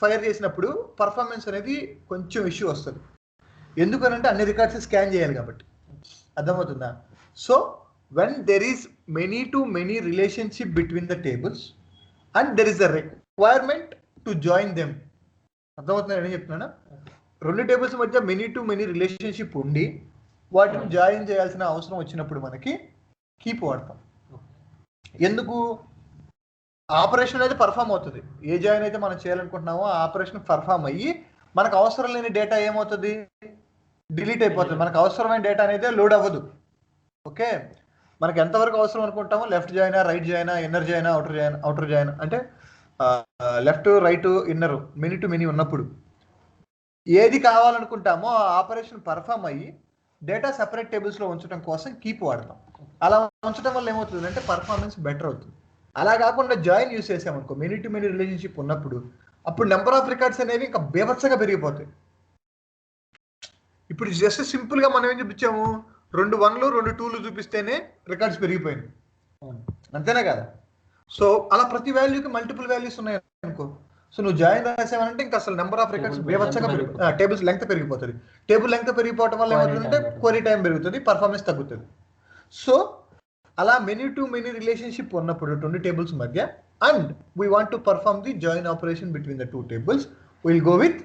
ఫైర్ చేసినప్పుడు పర్ఫార్మెన్స్ అనేది కొంచెం ఇష్యూ వస్తుంది. ఎందుకనంటే అన్ని రికార్డ్స్ స్కాన్ చేయాలి కాబట్టి. అర్థమవుతుందా? So when there is many to many relationship between the tables and there is a requirement to join them. అర్థమవుతుందా నేను చెప్తున్నానా? రెండు టేబుల్స్ మధ్య మెనీ టు మెనీ రిలేషన్షిప్ ఉండి వాటిని జాయిన్ చేయాల్సిన అవసరం వచ్చినప్పుడు మనకి కీప్ వాడతాం. ఎందుకు? ఆపరేషన్ అనేది పర్ఫామ్ అవుతుంది. ఏ జాయిన్ అయితే మనం చేయాలనుకుంటున్నామో ఆ ఆపరేషన్ పర్ఫామ్ అయ్యి మనకు అవసరం లేని డేటా ఏమవుతుంది? డిలీట్ అయిపోతుంది. మనకు అవసరమైన డేటా అనేది లోడ్ అవ్వదు. ఓకే, మనకి ఎంతవరకు అవసరం అనుకుంటామో లెఫ్ట్ జాయినా, రైట్ జాయినా, ఇన్నర్ జాయినా, అవుటర్ జాయినా అంటే left right inner many to many ఉన్నప్పుడు ఏది కావాలనుకుంటామో ఆ ఆపరేషన్ పర్ఫామ్ అయ్యి డేటా సెపరేట్ టేబుల్స్లో ఉంచడం కోసం కీప్ వాడతాం. అలా ఉంచడం వల్ల ఏమవుతుంది అంటే పర్ఫార్మెన్స్ బెటర్ అవుతుంది. అలా కాకుండా జాయిన్ యూస్ చేసామనుకో, మెనీ టు మెనీ రిలేషన్షిప్ ఉన్నప్పుడు అప్పుడు నెంబర్ ఆఫ్ రికార్డ్స్ అనేవి ఇంకా బేభత్సంగా పెరిగిపోతాయి. ఇప్పుడు జస్ట్ సింపుల్గా మనం ఏం చూపించాము, 2 1లు 2 2లు చూపిస్తేనే రికార్డ్స్ పెరిగిపోయింది, అంతేనా కదా? సో అలా ప్రతి వాల్యూకి మల్టిపుల్ వాల్యూస్ ఉన్నాయి అనుకో. సో నువ్వు జాయిన్ రాసావనంటే ఇంకా అసలు నెంబర్ ఆఫ్ రికార్డ్స్ బేభత్సంగా టేబుల్స్ లెంగ్త్ పెరిగిపోతుంది. టేబుల్ లెంగ్త్ పెరిగిపోవడం వల్ల ఏమవుతుందంటే క్వరీ టైం పెరుగుతుంది, పర్ఫార్మెన్స్ తగ్గుతుంది. సో అలా మెనీ టు మెనీ రిలేషన్షిప్ ఉన్నప్పుడు 2 టేబుల్స్ మధ్య and we want to perform the join operation between the 2 tables will go with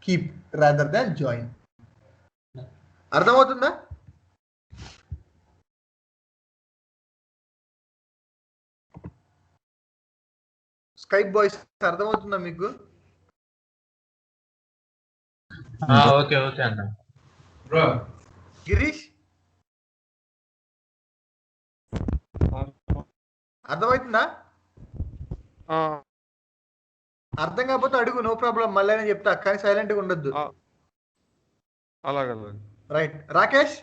keep rather than join. అర్థమవుతుందా? స్కైప్ బాయ్స్ అర్థమవుతుందా మీకు? ఓకే ఓకే అన్న. గిరీష్ అర్థమవుతుందా? అర్థం కాకపోతే అడుగు, నో ప్రాబ్లం, మళ్ళీ నేను చెప్తా, కానీ సైలెంట్గా ఉండొద్దు. అలాగే రైట్. రాకేష్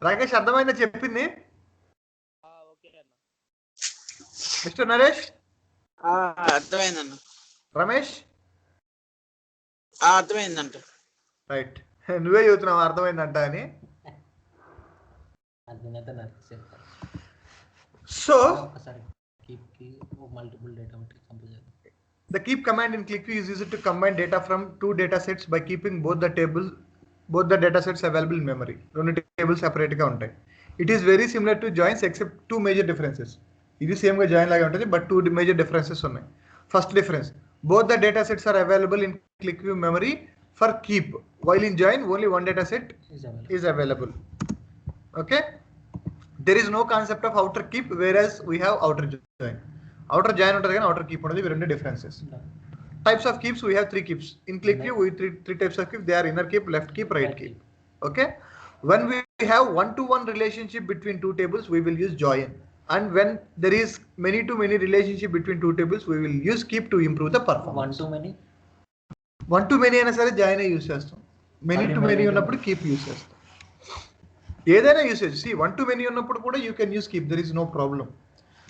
రాకేష్ అర్థమైందా చెప్పింది? మిస్టర్ నరేష్ అర్థమైందన్న. రమేష్ అర్థమైందంట. రైట్. నువ్వే చెబుతున్నావు అర్థమైందంట అని. So the keep command in ClickView is used to combine data from 2 data sets by keeping both the data sets available in memory. రెండు టేబుల్స్ సెపరేట్ గా ఉంటాయి. It is very similar to joins except 2 major differences. ఇది సేమ్ గా జాయిన్ లాగా ఉంటుంది, బట్ 2 మేజర్ డిఫరెన్సెస్ ఉన్నాయి. First difference, both the data sets are available in ClickView memory for keep, while in join only one data set is available. Okay, there is no concept of outer keep, whereas we have outer join. Outer join ఉంటుంది కానీ outer keep ఉంటుంది. ఇవి రెండు differences. Types of keeps, we have 3 keeps in ClickView. We three types of keep. They are inner keep, left keep, right keep. Okay, when we have one-to-one relationship between 2 tables, we will use join, and when there is many-to-many relationship between 2 tables, we will use keep to improve the performance. one-to-many అయినా సరే జాయిన్ యూస్ చేస్తాం. many-to-many ఉన్నప్పుడు keep యూస్ చేస్తాం. ఏదైనా యూసేజ్, సి 1-to-many ఉన్నప్పుడు కూడా you can use keep, there is no problem.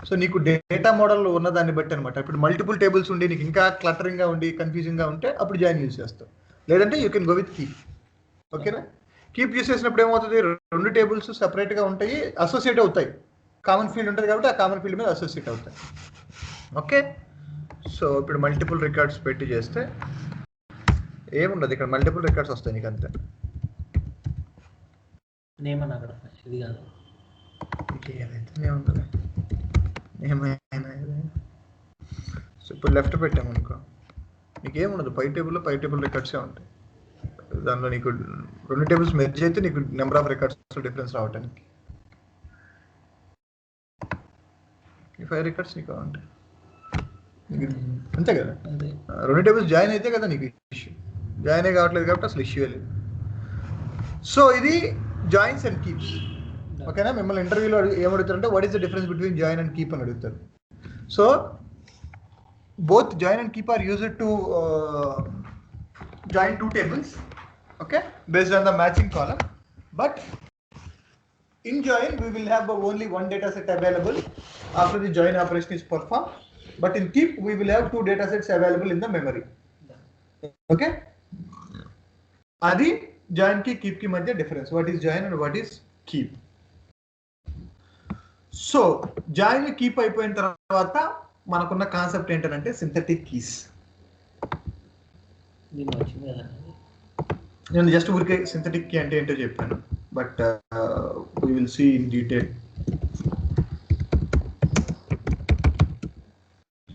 So నీకు డేటా మోడల్ ఉన్న దాన్ని బట్టి అనమాట. ఇప్పుడు మల్టిపుల్ టేబుల్స్ ఉండి నీకు ఇంకా క్లటరింగ్ గా ఉండి కన్ఫ్యూజింగ్ గా ఉంటే అప్పుడు జాయిన్ యూస్ చేస్తావు, లేదంటే you can go with keep. ఓకేనా? కీప్ యూస్ చేసినప్పుడు ఏమవుతుంది, 2 టేబుల్స్ సెపరేట్ గా ఉంటాయి, అసోసియేట్ అవుతాయి. కామన్ ఫీల్డ్ ఉంటుంది కాబట్టి ఆ కామన్ ఫీల్డ్ మీద అసోసియేట్ అవుతాయి. ఓకే, సో ఇప్పుడు మల్టిపుల్ రికార్డ్స్ పెట్టి చేస్తే ఏముండదు, ఇక్కడ మల్టిపుల్ రికార్డ్స్ వస్తాయి నీకు అంతే. నేమన్నా అక్కడ ఇది కాదు, ఏముంటుంది ఏమైనా. సో ఇప్పుడు లెఫ్ట్ పెట్టాము అనుకో, నీకేముండదు, పై టేబుల్ రికార్డ్సే ఉంటాయి. దానిలో నీకు 2 టేబుల్స్ మెర్జ్ అయితే నీకు నెంబర్ ఆఫ్ రికార్డ్స్ డిఫరెన్స్ రావటానికి ఈ 5 రికార్డ్స్ నీకు ఉంటాయి అంతే కదా. 2 టేబుల్స్ జాయిన్ అయితే కదా నీకు ఇష్యూ, జాయిన్ అయ్యి కావట్లేదు కాబట్టి అసలు ఇష్యూ లేదు. సో ఇది జాయిన్స్ అండ్ కీప్స్. ఓకేనా? మిమ్మల్ని ఇంటర్వ్యూలో ఏమడుగుతారంటే what is the difference between join and keep అని అడుగుతారు. So both join and keep are used to join 2 tables, okay, based on the matching column. But in join we will have only one data set available after the join operation is performed, but in keep we will have 2 data sets available in the memory. Okay, adi join ki keep ki madhya difference. What is join and what is keep? So join keep అయిపోయిన తర్వాత మనకున్న కాన్సెప్ట్ ఏంటంటే సింథటిక్ కీస్. నేను జస్ట్ ఊరికే సింథటిక్ కీ అంటే ఏంటో చెప్పాను, but we will see in detail.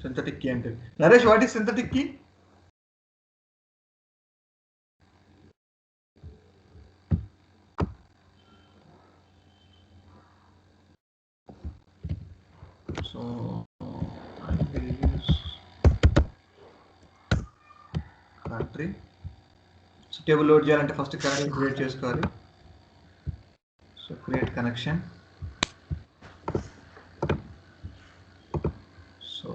Synthetic key అంటే Naresh, what is synthetic key? So country. So table load చేయాలంటే ఫస్ట్ కనెక్షన్ క్రియేట్ చేసుకోవాలి. So create connection. So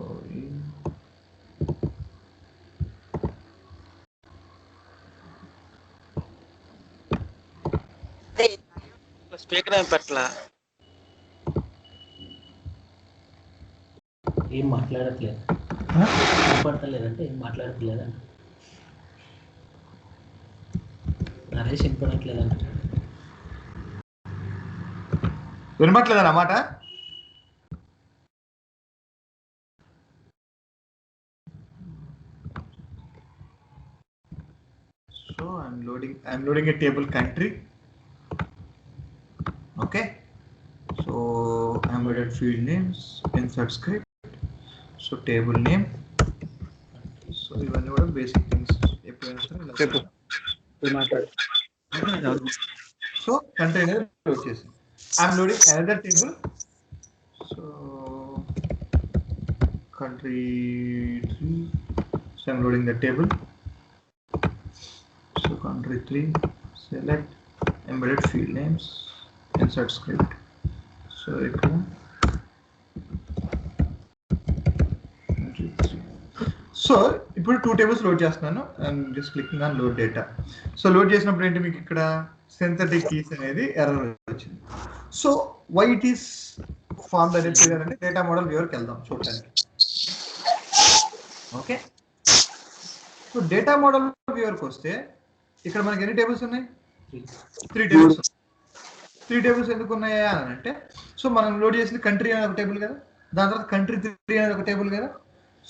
speaker ఏం పెట్టలా, ఏం మాట్లాడట్లేదు, పడతలేదంటే ఏం మాట్లాడట్లేదంట. Naresh వినపడట్లేదంట. వినపట్లేదన్నమాట. loading a table country. Okay, so I'm loaded field names, insert script, so table name, so ఇవన్నీ కూడా basic things ఎప్పుడైనా సరే ఇలా చేయాలి. సో కంట్రీ అనేది లోడ్ చేసి I'm loading another table, so country 3, so I'm loading the table, so country 3, select embedded field names, insert script, so ఇక్కడ సో ఇప్పుడు 2 టేబుల్స్ లోడ్ చేస్తున్నాను and just clicking on load data. So load చేసినప్పుడు ఏంటి మీకు ఇక్కడ సింథటిక్ కీస్ అనేది ఎర్రర్ వచ్చింది. So why it is form అనేది అంటే డేటా మోడల్ వ్యూవర్కి వెళ్దాం చూడటానికి. ఓకే, సో డేటా మోడల్ వ్యూవర్కి వస్తే ఇక్కడ మనకి ఎన్ని టేబుల్స్ ఉన్నాయి? 3 టేబుల్స్. 3 టేబుల్స్ ఎందుకు ఉన్నాయా అని అంటే, సో మనం లోడ్ చేసింది కంట్రీ అనేది ఒక టేబుల్ కదా, దాని తర్వాత కంట్రీ 3 అనేది ఒక టేబుల్ కదా.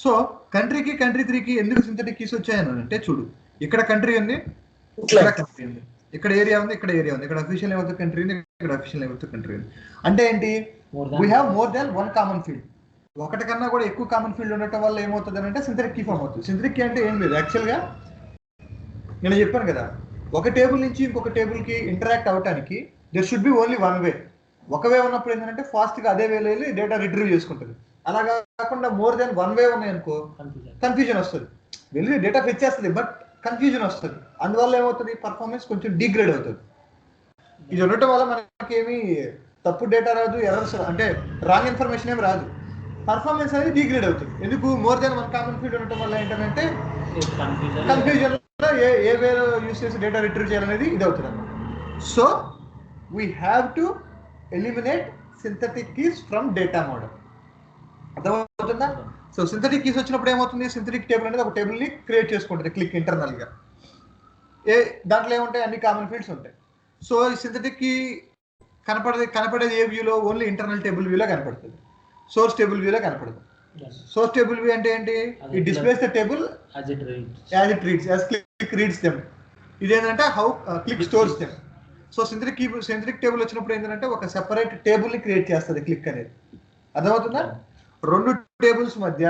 సో కంట్రీకి కంట్రీ 3కి ఎందుకు సింథటిక్ కీస్ వచ్చాయని అంటే, చూడు ఇక్కడ కంట్రీ ఉంది, ఇక్కడ కంట్రీ ఉంది, ఇక్కడ ఏరియా ఉంది, ఇక్కడ ఏరియా ఉంది, ఇక్కడ అఫీషియల్ లెవెల్ కంట్రీ ఉంది, ఇక్కడ అఫీషియల్ లెవెల్ కంట్రీ ఉంది. అంటే ఏంటి? We have more than 1 common field. ఒకటి కన్నా కూడా ఎక్కువ కామన్ ఫీల్డ్ ఉండటం వల్ల ఏమవుతుంది అంటే సింథటిక్ కీ ఫామ్ అవుతుంది. సింథటిక్ కీ అంటే ఏం లేదు, యాక్చువల్గా నేను చెప్పాను కదా, ఒక టేబుల్ నుంచి ఇంకొక టేబుల్కి ఇంటరాక్ట్ అవ్వడానికి దెర్ షుడ్ బి ఓన్లీ 1 వే. ఒక వే ఉన్నప్పుడు ఏంటంటే ఫాస్ట్గా అదే వేలో వెళ్ళి డేటా రిట్రీవ్ చేసుకుంటుంది. అలా కాకుండా మోర్ దాన్ 1 వే ఉన్నాయనుకో కన్ఫ్యూజన్ వస్తుంది, వెళ్ళి డేటా ఫెచ్ చేస్తుంది బట్ కన్ఫ్యూజన్ వస్తుంది. అందువల్ల ఏమవుతుంది? పర్ఫార్మెన్స్ కొంచెం డిగ్రేడ్ అవుతుంది. ఇది ఉండటం వల్ల మనకి ఏమి తప్పు డేటా రాదు, ఎర్రర్స్ అంటే రాంగ్ ఇన్ఫర్మేషన్ ఏమి రాదు, పర్ఫార్మెన్స్ అనేది డిగ్రేడ్ అవుతుంది. ఎందుకు? మోర్ దాన్ 1 కామన్ ఫీల్డ్ ఉండటం వల్ల ఏంటంటే కన్ఫ్యూజన్ ఏ వేలో యూస్ చేసి డేటా రిట్రీవ్ చేయాలనేది ఇది అవుతుంది అన్నమాట. So we have to eliminate synthetic keys from data model. అర్థమవుతుందా? సో సింథటిక్ కీస్ వచ్చినప్పుడు ఏమవుతుంది? సింథటిక్ టేబుల్ అనేది ఒక టేబుల్ని క్రియేట్ చేసుకుంటుంది క్లిక్ ఇంటర్నల్గా. దాంట్లో ఏముంటాయి? అన్ని కామన్ ఫీల్డ్స్ ఉంటాయి. సో ఈ సింథటిక్ కీ కనపడేది ఏ వ్యూలో? ఓన్లీ ఇంటర్నల్ టేబుల్ వ్యూలో కనపడుతుంది, సోర్స్ టేబుల్ వ్యూలో కనపడదు. సోర్స్ టేబుల్ వ్యూ అంటే ఏంటి? It displays the table as it reads, as Qlik reads them. ఇదేంటంటే how Qlik stores them. So synthetic table వచ్చినప్పుడు ఏంటంటే ఒక సెపరేట్ టేబుల్ని క్రియేట్ చేస్తుంది క్లిక్ అనేది. అర్థమవుతుందా? 2 టేబుల్స్ మధ్య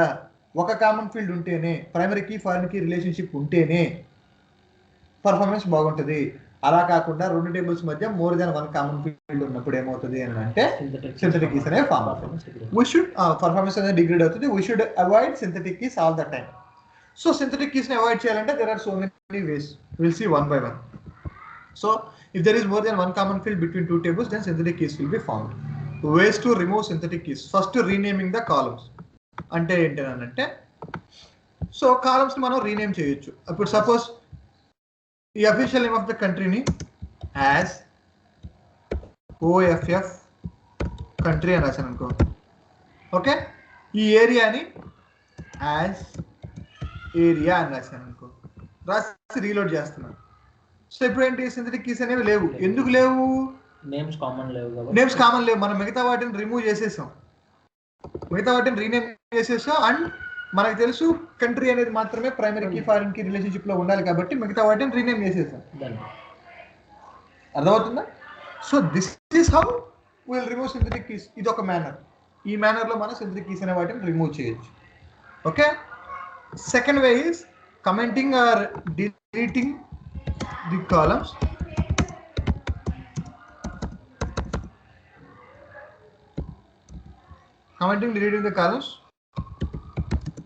ఒక కామన్ ఫీల్డ్ ఉంటేనే, primary key foreign key relationship ఉంటేనే పర్ఫార్మెన్స్ బాగుంటుంది. అలా కాకుండా 2 టేబుల్స్ మధ్య మోర్ దాన్ 1 కామన్ ఫీల్డ్ ఉన్నప్పుడు ఏమవుతుంది అని అంటే సింథటిక్ కీస్ అనేవి ఫామ్ అవుతుంది. వీ షుడ్ పర్ఫార్మెన్స్ అనేది డిగ్రేడ్ అవుతుంది. We should avoid synthetic keys all the time. So synthetic కీస్ని అవాయిడ్ చేయాలంటే there are so many ways, will see one by one. So if there is more than 1 common field between 2 tables, then synthetic keys will be found. Ways to remove synthetic keys. First, renaming the columns. అంటే ఏంటంటే, సో కాలమ్స్ ని మనం రీనేమ్ చేయొచ్చు. ఇప్పుడు సపోజ్ ఈ అఫీషియల్ నేమ్ ఆఫ్ ద కంట్రీని యాజ్ OFF కంట్రీ అని రాశాను అనుకో. ఓకే, ఈ ఏరియాని యాజ్ ఏరియా అని రాశాను అనుకో. రాసి రీలోడ్ చేస్తున్నాను. సో ఇప్పుడు ఏంటి? సింథటిక్ కీస్ అనేవి లేవు. ఎందుకు లేవు? నేమ్స్ కామన్ లేవు. మనం మిగతా వాటిని రిమూవ్ చేసేసాం, మిగతా వాటిని రీనేమ్ చేసేసాం. అండ్ మనకు తెలుసు కంట్రీ అనేది మాత్రమే primary key foreign key relationship లో ఉండాలి కాబట్టి మిగతా వాటిని రీనేమ్ చేసేసాం. అర్థమవుతుందా? So this is how will remove synthetic keys. ఇది ఒక మేనర్. ఈ మేనర్ లో మనం సింథటిక్ కీస్ అనే వాటిని రిమూవ్ చేయొచ్చు. Okay, second way is commenting or deleting the columns. Commenting, deleting the columns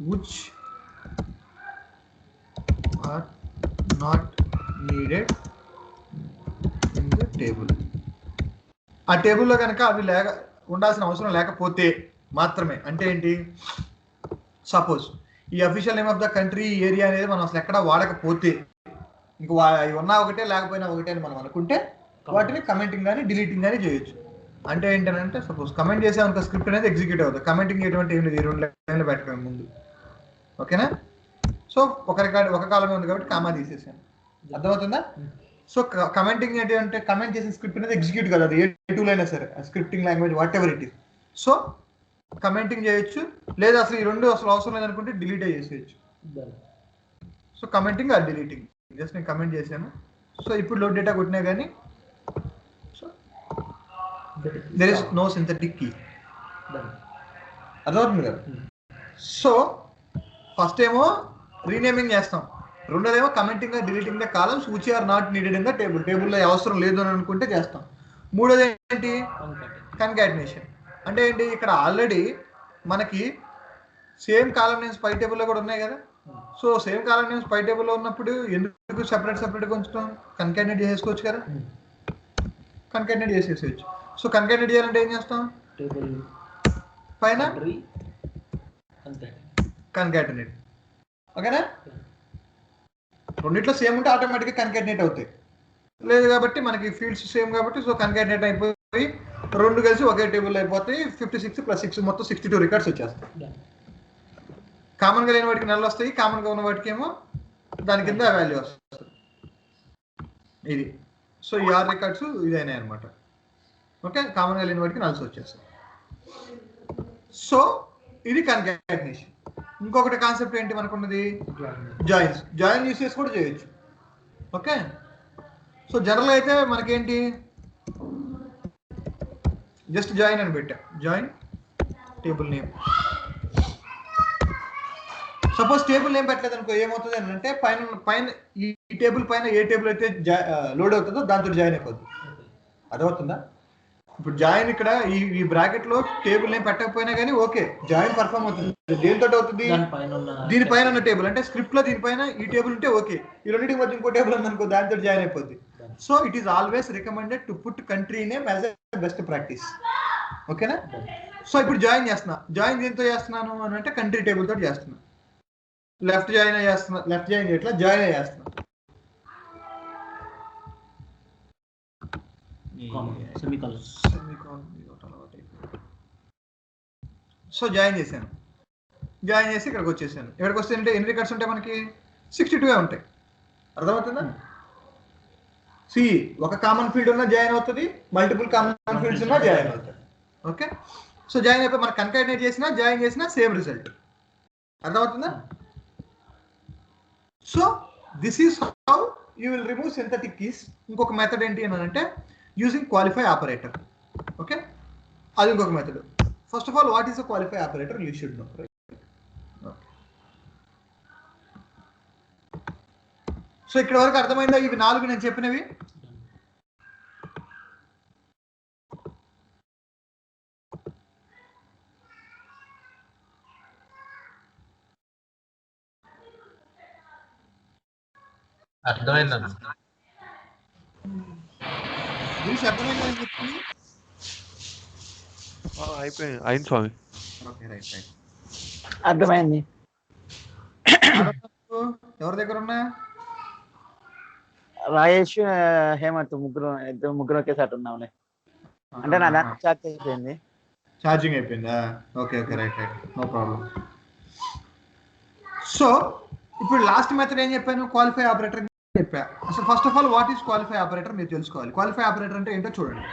which are not needed in the table. ఆ టేబుల్లో కనుక అవి ఉండాల్సిన అవసరం లేకపోతే మాత్రమే. అంటే ఏంటి? సపోజ్ ఈ official name of the country area అనేది మనం అసలు ఎక్కడ వాడకపోతే, ఇంకా అవి ఉన్నా ఒకటే లేకపోయినా ఒకటే అని మనం అనుకుంటే వాటిని కమెంటింగ్ కానీ డిలీటింగ్ కానీ చేయొచ్చు. అంటే ఏంటంటే సపోజ్ కమెంట్ చేసామనుకో స్క్రిప్ట్ అనేది ఎగ్జిక్యూట్ అవుతుంది. కమెంటింగ్ ఎటువంటి ఏం లేదు, 2 లైన్లు పెట్టడం ముందు. ఓకేనా? సో ఒక కాలమే ఉంది కాబట్టి కామా తీసేసాను. అర్థమవుతుందా? సో కమెంటింగ్ ఏంటి అంటే కమెంట్ చేసిన స్క్రిప్ట్ అనేది ఎగ్జిక్యూట్ కాదు, అది ఏ టూల్ అయినా సరే, scripting language what ever it is. So commenting చేయొచ్చు, లేదా అసలు ఈ 2 అసలు అవసరం లేదనుకుంటే డిలీట్ చేసేయచ్చు. So commenting or deleting. Just నేను కమెంట్ చేశాను, సో ఇప్పుడు లోడ్ డేటా కొట్టినా కానీ so there is no synthetic key. అర్థమవుతుంది కదా. సో ఫస్ట్ ఏమో రీనేమింగ్ చేస్తాం, రెండోదేమో commenting deleting the columns which are not needed in the table, టేబుల్లో అవసరం లేదు అని అనుకుంటే చేస్తాం. మూడోది ఏంటి, కన్కాటినేషన్. అంటే ఏంటి, ఇక్కడ ఆల్రెడీ మనకి సేమ్ కాలం నేమ్స్ పై టేబుల్లో కూడా ఉన్నాయి కదా. సో సేమ్ కాలం నేమ్స్ పై టేబుల్లో ఉన్నప్పుడు ఎందుకు సెపరేట్గా ఉంచుతాం, కన్కాటినేట్ చేసేసుకోవచ్చు కదా, కన్కాటినేట్ చేసేసేయచ్చు. సో కన్కాటినేట్ చేయాలంటే ఏం చేస్తాం, టేబుల్ పైన అంతే కన్కాటినేట్. ఓకేనా, రెండిట్లో సేమ్ ఉంటే ఆటోమేటిక్గా కన్కాటినేట్ అవుతాయి. లేదు కాబట్టి మనకి ఫీల్డ్స్ సేమ్ కాబట్టి సో కన్కాటినేట్ అయిపోయి రెండు కలిసి ఒకే టేబుల్ అయిపోతాయి. 56 + 6 మొత్తం 62 రికార్డ్స్ వచ్చేస్తాయి. కామన్గా లేని వాటికి నెలలు వస్తాయి, కామన్గా ఉన్న వాటికి ఏమో దాని కింద వాల్యూ వస్తుంది. ఇది సో ఈ 6 రికార్డ్స్ ఇదైనాయి అనమాట. ఓకే, కామన్గా లేని వాటికి నల్స్ వచ్చేస్తాయి. సో ఇది కన్కాటినేషన్. ఇంకొకటి కాన్సెప్ట్ ఏంటి మనకున్నది, జాయిన్స్. జాయిన్ యూసేజ్ కూడా చేయొచ్చు. ఓకే, సో జనరల్ అయితే మనకేంటి జస్ట్ జాయిన్ అని పెట్టా, join table name. Suppose table name పెట్టలేదు అనుకో, ఏమవుతుంది అని అంటే పైన ఈ టేబుల్ పైన ఏ టేబుల్ అయితే లోడ్ అవుతుందో దాంతో జాయిన్ అయిపోద్ది. అదవుతుందా, ఇప్పుడు జాయిన్ ఇక్కడ ఈ బ్రాకెట్ లో టేబుల్ నేమ్ పెట్టకపోయినా కానీ ఓకే జాయిన్ పర్ఫామ్ అవుతుంది. దేనితో అవుతుంది, దీనిపైన ఉన్న టేబుల్ అంటే స్క్రిప్ట్ లో దీనిపైన ఈ టేబుల్ ఉంటే ఓకే, ఈ రెండింటికి మధ్య ఇంకో టేబుల్ ఉందనుకో దాంతో జాయిన్ అయిపోద్ది. So it is always recommended to put country name as a best practice. ఓకేనా, సో ఇప్పుడు జాయిన్ చేస్తున్నా, జాయిన్ దేంతో చేస్తున్నాను అని అంటే కంట్రీ టేబుల్ తోటి చేస్తున్నా. లెఫ్ట్ జాయిన్ చేస్తున్నా, లెఫ్ట్ జాయిన్ చేయట్లా, జాయిన్ చేస్తున్నా. సో జాయిన్ చేశాను, జాయిన్ చేసి ఇక్కడికి వచ్చేసాను. ఇక్కడికి వస్తే అంటే ఎన్ని రికార్డ్స్ ఉంటాయి మనకి, 62 ఉంటాయి. అర్థమవుతుందా, సి ఒక కామన్ ఫీల్డ్ ఉన్నా జాయిన్ అవుతుంది, మల్టిపుల్ కామన్ ఫీల్డ్స్ ఉన్నా జాయిన్ అవుతుంది. ఓకే, సో జాయిన్ అయిపోయి మనకి కన్కాటినేట్ చేసినా జాయిన్ చేసినా సేమ్ రిజల్ట్. అర్థమవుతుందా. So this is how you will remove synthetic keys. ఇంకొక మెథడ్ ఏంటి అని అంటే యూజింగ్ క్వాలిఫై ఆపరేటర్. ఓకే, అది ఇంకొక method. First of all what is a qualify operator you should know. So ఇక్కడ వరకు అర్థమైందా, ఇవి 4 నేను చెప్పినవి. అర్థమైందన్న. అర్థమైందా చెప్పింది, అయిపోయింది, అయింది స్వామి. ఓకే రైట్ రైట్, అర్థమైంది. ఎవరి దగ్గర ఉన్నా, రాజేష్ హేమంత్ ముగ్గురు ఒకేసారి ఉన్నాంలే. అంటే నా దాంట్లో చార్జ్ అయిపోయింది, ఛార్జింగ్ అయిపోయిందా. Okay okay right right, no problem. So ఇప్పుడు లాస్ట్ మెథడ్ ఏం చెప్పాను, క్వాలిఫై ఆపరేటర్ చెప్పా. అసలు first of all what is qualify operator మీరు తెలుసుకోవాలి. క్వాలిఫై ఆపరేటర్ అంటే ఏంటో చూడండి.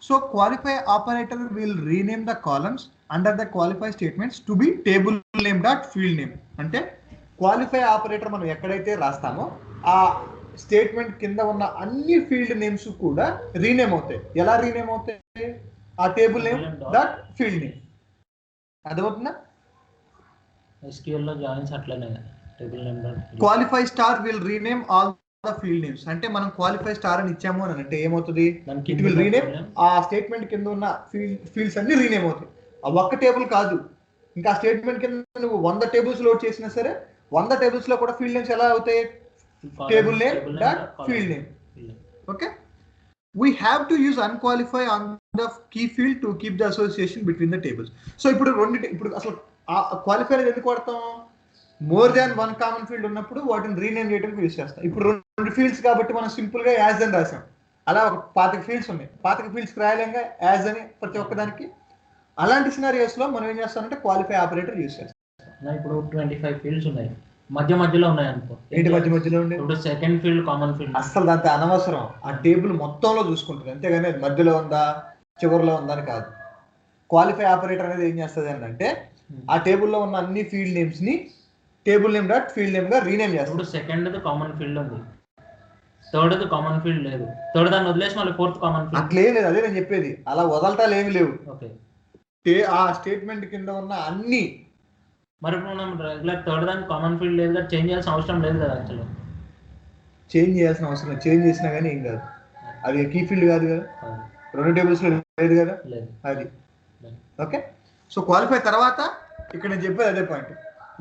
So qualify operator will rename the columns under the qualify statements to be table name dot field name. అంటే క్వాలిఫై ఆపరేటర్ మనం ఎక్కడైతే రాస్తామో ఆ స్టేట్మెంట్ కింద ఉన్న అన్ని ఫీల్డ్ నేమ్స్ కూడా రీనేమ్ అవుతాయి. ఎలా రీనేమ్ అవుతాయి, ఆ table name dot field name. అర్థమవుతుందా. SQL లో జాయిన్స్ అట్లనే table name dot qualify star will rename all the field names. అంటే మనం క్వాలిఫై స్టార్ అని ఇచ్చాము అని అంటే ఏమవుతుంది, ఇట్ విల్ రీనేమ్ ఆ స్టేట్మెంట్ కింద ఉన్న ఫీల్డ్స్ అన్ని రీనేమ్ అవుతాయి. ఆ ఒక్క టేబుల్ కాదు, ఇంకా స్టేట్మెంట్ కింద నువ్వు 100 టేబుల్స్ లోడ్ చేసినా సరే 100 టేబుల్స్ లో కూడా ఫీల్డ్ నేమ్స్ ఎలా అవుతాయి, table name dot field name. Okay, we have to use unqualified on the key field to keep the association between the tables. So ఇప్పుడు అసలు క్వాలిఫై అనేది ఎందుకు వాడతాం, మోర్ దాన్ 1 కామన్ ఫీల్డ్ ఉన్నప్పుడు వాటిని రీనేమ్ చేయడానికి యూజ్ చేస్తాం. ఇప్పుడు 2 ఫీల్డ్స్ కాబట్టి మనం సింపుల్ గా యాజ్ అని రాసాం. అలా ఒక 25 ఫీల్డ్స్ ఉన్నాయి, 25 ఫీల్డ్స్ రాయలేంగా యాజ్ అని ప్రతి ఒక్కదానికి. అలాంటి సినారియోస్ లో మనం ఏం చేస్తామంటే క్వాలిఫై ఆపరేటర్ యూజ్ చేస్తాం. ఇప్పుడు 25 ఫీల్డ్స్ ఉన్నాయి, మధ్యలో ఉన్నాయి అనుకో, ఏంటి మధ్యలో ఉండే, ఇప్పుడు సెకండ్ ఫీల్డ్ కామన్ ఫీల్డ్ అసలు దాంతో అనవసరం, ఆ టేబుల్ మొత్తంలో చూసుకుంటుంది అంతేగాని అది మధ్యలో ఉందా చివరిలో ఉందా అని కాదు. క్వాలిఫై ఆపరేటర్ అనేది ఏం చేస్తుంది అంటే ఆ టేబుల్లో ఉన్న అన్ని ఫీల్డ్ నేమ్స్ ని table name dot field name గా రీనేమ్ చేస్తుంది. ఇప్పుడు సెకండ్ కామన్ ఫీల్డ్ ఉంది, థర్డ్ కామన్ ఫీల్డ్ లేదు. థర్డ్ దాన్ని వదిలేసి మళ్ళీ ఫోర్త్ కామన్ ఫీల్డ్. అట్లే లేదు, అదే నేను చెప్పేది. అలా వదలటాలు ఏమి లేవు. ఓకే, ఆ స్టేట్మెంట్ కింద ఉన్న అన్ని. మరి ఇప్పుడు మనం రెగ్యులర్ థర్డ్ దానికి కామన్ ఫీల్డ్ లేదు కదా, చేంజ్ చేయాల్సిన అవసరం లేదు కదా యాక్చువల్లీ. చేంజ్ చేయాల్సిన అవసరం, చేంజ్ చేసినా కానీ ఏం కాదు. అది కీ ఫీల్డ్ కాదు కదా, రెండు టేబుల్స్ లో లేదు కదా, అది. ఓకే, సో క్వాలిఫై తర్వాత ఇక్కడ నేను చెప్పేది అదే point.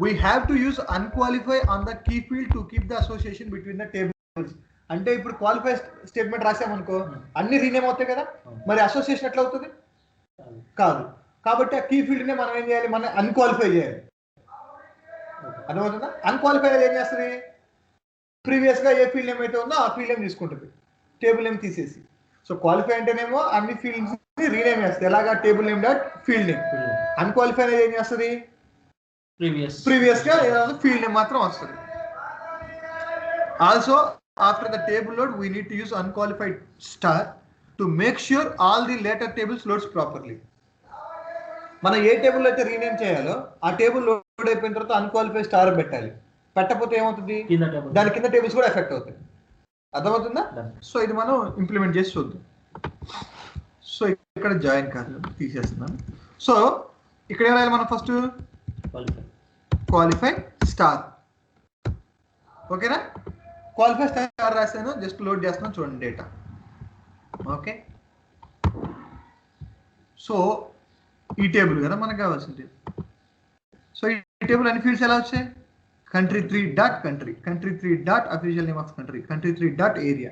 We have to use unqualify on the key field to keep the association between the tables. అంటే ఇప్పుడు క్వాలిఫై స్టేట్మెంట్ రాసామనుకో అన్ని రీనేమ్ అవుతాయి కదా, మరి అసోసియేషన్ ఎట్లా అవుతుంది? కాదు. కాబట్టి ఆ కీ ఫీల్డ్ నే మనం ఏం చేయాలి, మనం అన్క్వాలిఫై చేయాలి. అర్థమవుతుందా? అన్క్వాలిఫై ఏం చేస్తుంది, ప్రీవియస్ గా ఏ ఫీల్డ్ నేమ్ అయితే ఉందో ఆ ఫీల్డ్ నేమ్ తీసుకుంటుంది, టేబుల్ నేమ్ తీసేసి. సో క్వాలిఫై అంటేనేమో అన్ని ఫీల్డ్స్ ని రీనేమ్ చేస్తుంది. ఎలాగా, table name dot field name. Unqualify అనేది ఏం చేస్తుంది, ప్రీవియస్ గా ఏదైనా ఫీల్డ్ నేమ్ మాత్రం వస్తుంది. Also after the table load we need to use unqualified star to make sure all the later tables loads properly. మనం ఏ టేబుల్ అయితే రీనేమ్ చేయాలో ఆ టేబుల్ లోడ్ అయిపోయిన తర్వాత అన్క్వాలిఫైడ్ స్టార్ పెట్టాలి. పెట్టకపోతే ఏమవుతుంది, దాని కింద టేబుల్స్ కూడా ఎఫెక్ట్ అవుతాయి. అర్థమవుతుందా? సో ఇది మనం ఇంప్లిమెంట్ చేసి చూద్దాం. సో ఇక్కడ జాయిన్ కాదు తీసేస్తున్నాను. సో ఇక్కడ ఏం రాయాలి మనం, ఫస్ట్ క్వాలిఫై స్టార్. ఓకేనా, క్వాలిఫై స్టార్ రాశాను, జస్ట్ లోడ్ చేస్తున్నాను చూడండి డేటా. ఓకే, సో ఈ టేబుల్ కదా మనకు కావాల్సింది. సో ఈ టేబుల్ అన్ని ఫీల్డ్స్ ఎలా వచ్చాయి, country 3 dot country, country 3 dot official name of country, country 3 dot area.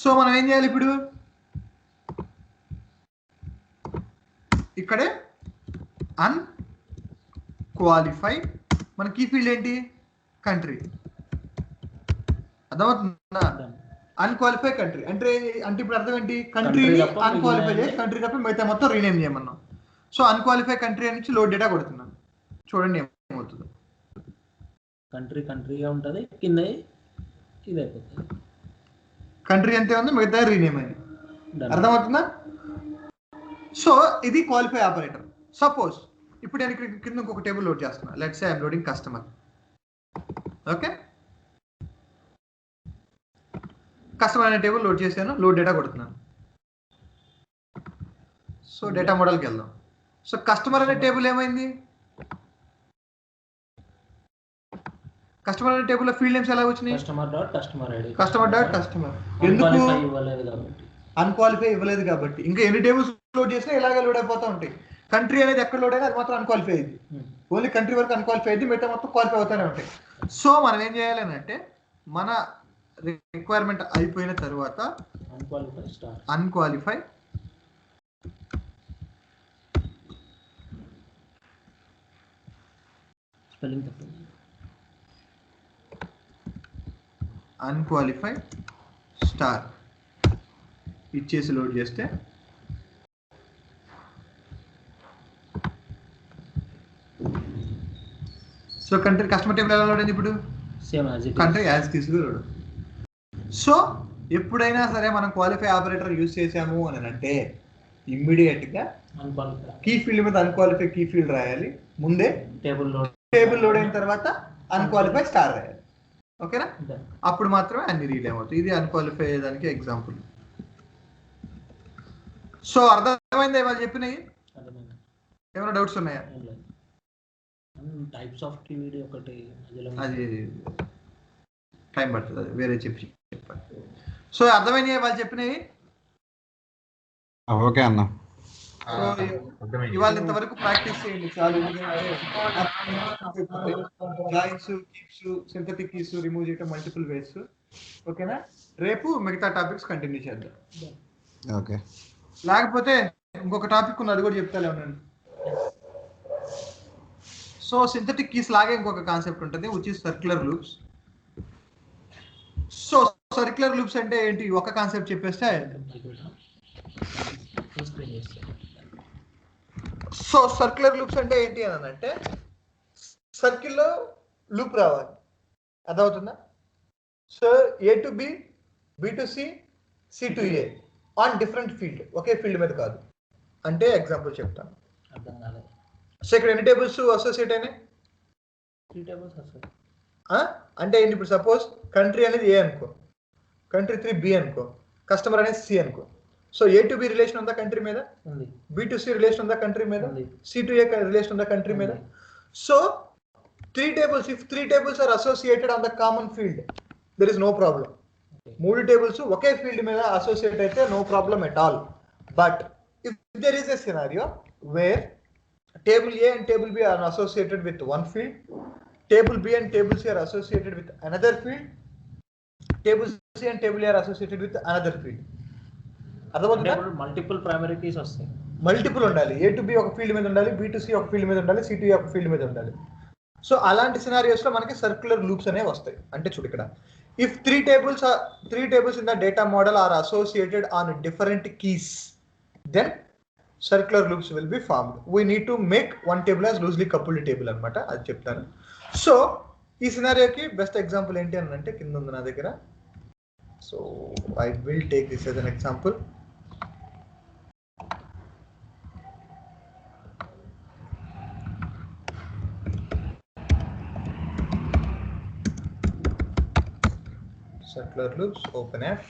So మనం ఏం చేయాలి ఇప్పుడు, ఇక్కడే అన్క్వాలిఫైడ్, మన కీ ఫీల్డ్ ఏంటి, కంట్రీ. అర్థమవుతుందా? అన్క్వాలిఫై కంట్రీ అంటే ఇప్పుడు అర్థం ఏంటి, కంట్రీని అన్క్వాలిఫై చేసి కంట్రీ తప్ప మిగతా మొత్తం రీనేమ్ చేయమన్నాం. సో అన్క్వాలిఫై కంట్రీ నుంచి లోడ్ డేటా కొడుతున్నాను, చూడండి ఏమవుతుందో. కంట్రీగా ఉంటుంది, కింద ఇది అయిపోతుంది. కంట్రీ అంతే ఉంది, మిగతా రీనేమ్ అయింది. అర్థమవుతుందా? సో ఇది క్వాలిఫై ఆపరేటర్. సపోజ్ ఇప్పుడు నేను ఇక్కడ కింద ఇంకొక టేబుల్ లోడ్ చేస్తున్నా. Let's say I'm loading customer. Okay, customer అనే టేబుల్ లోడ్ చేశాను, లోడ్ డేటా కొడుతున్నాను. సో డేటా మోడల్కి వెళ్దాం. సో కస్టమర్ అనే టేబుల్ ఏమైంది, కస్టమర్ అనే టేబుల్ లో ఫీల్డ్ నేమ్స్ ఎలా వచ్చినాయి, కస్టమర్ డాట్ కస్టమర్. ఎందుకు, అన్క్వాలిఫై ఇవ్వలేదు కాబట్టి. ఇంకా ఎన్ని టేబుల్స్ లోడ్ చేసినా ఇలాగే లోడ్ అయిపోతూ ఉంటాయి. కంట్రీ అనేది ఎక్కడ లోడ్ అయినా అది మాత్రం అన్క్వాలిఫై అయింది, ఓన్లీ కంట్రీ వరకు అన్క్వాలిఫై అయింది, మిగతా మొత్తం క్వాలిఫై అవుతూనే ఉంటాయి. సో మనం ఏం చేయాలి అంటే, మన రిక్వైర్మెంట్ అయిపోయిన తర్వాత అన్క్వాలిఫై అన్క్వాలిఫై స్టార్ ఇచ్చేసి లోడ్ చేస్తే సో కంట్రీ కస్టమర్ టేబుల్ ఎలా లోడ్ అయింది, ఇప్పుడు కంట్రీ యాజ్ తీసుకు. సో ఎప్పుడైనా సరే మనం క్వాలిఫై ఆపరేటర్ యూజ్ చేసాము అని అంటే ఇమ్మీడియట్ గా కీ ఫీల్డ్ మీద అన్క్వాలిఫై కీ ఫీల్డ్ రాయాలి, ముందే టేబుల్ లోడ్ అయిన తర్వాత అన్క్వాలిఫై స్టార్ రాయాలి. ఓకేనా, అప్పుడు మాత్రమే అన్ని రీనేమ్ అవుతాయి. ఇది అన్క్వాలిఫై అయ్యేదానికి ఎగ్జాంపుల్. సో అర్థమైందా వాళ్ళు చెప్పినవి, ఏమైనా డౌట్స్ ఉన్నాయా? టైప్స్ ఆఫ్ టీవీ ఒకటి అది టైం పడుతుంది, అది వేరే చెప్పాలి. సో అర్థమైనాయి వాళ్ళు చెప్పినవి? ఓకే అన్న. ఇవాళ ఇంతవరకు ప్రాక్టీస్ చేయండి చాలు. Joins, keeps, synthetic keys remove చేయడం మల్టిపుల్ వేస్. ఓకేనా, రేపు మిగతా టాపిక్స్ కంటిన్యూ చేద్దాం. ఓకే, లేకపోతే ఇంకొక టాపిక్ ఉంది, అది కూడా చెప్తాలే ఉన్నాను. సో సింథటిక్ కీస్ లాగే ఇంకొక కాన్సెప్ట్ ఉంటుంది, which is circular loops. So circular loops అంటే ఏంటి, ఒక కాన్సెప్ట్ చెప్పేస్తే, సో సర్క్యులర్ లూప్స్ అంటే ఏంటి అని అంటే, సర్కిల్లో లూప్ రావాలి. అర్థమవుతుందా? So A to B, B to C, C to A on different field, ఒకే ఫీల్డ్ మీద కాదు. అంటే ఎగ్జాంపుల్ చెప్తాను. సో ఇక్కడ ఎన్ని టేబుల్స్ అసోసియేట్ అయినాయి, 3 tables అంటే ఏంటి, ఇప్పుడు సపోజ్ కంట్రీ అనేది ఏ అనుకో, కంట్రీ 3 బి అనుకో, కస్టమర్ అనేది సి అనుకో. So A to B relation ఉందా కంట్రీ మీద, ఉంది. బి టు సి రిలేషన్ ఉందా కంట్రీ మీద, ఉంది. సి టు ఏ రిలేషన్ ఉందా కంట్రీ మీద. ఉంది. So 3 tables, if 3 tables are associated on the common field, there is no problem. 3 tables okay field మీద అసోసియేట్ అయితే no problem at all. But if there is a scenario where table A and table B are associated with one field, table B and table C are associated with another field, table C and table A are associated with another field. అర్థమవుతుందా? మల్టిపుల్ ప్రైమరీ కీస్ వస్తాయి. మల్టిపుల్ ఉండాలి. ఏ టు బి ఒక ఫీల్డ్ మీద ఉండాలి, బి టు సి ఒక ఫీల్డ్ మీద ఉండాలి, సి టు ఏ ఒక ఫీల్డ్ మీద ఉండాలి. సో అలాంటి సినారియోస్ లో మనకి సర్క్యులర్ లూప్స్ అనేవి వస్తాయి. అంటే చూడు ఇక్కడ, if three tables in the data model are associated on different keys, then circular loops will be formed. We need to make one table as loosely coupled table అనమాట, అది చెప్తాను. సో ఈ సినారియోకి బెస్ట్ ఎగ్జాంపుల్ ఏంటి అని అంటే కింద ఉంది నా దగ్గర. So I will take this as an example. Circular loops, open app.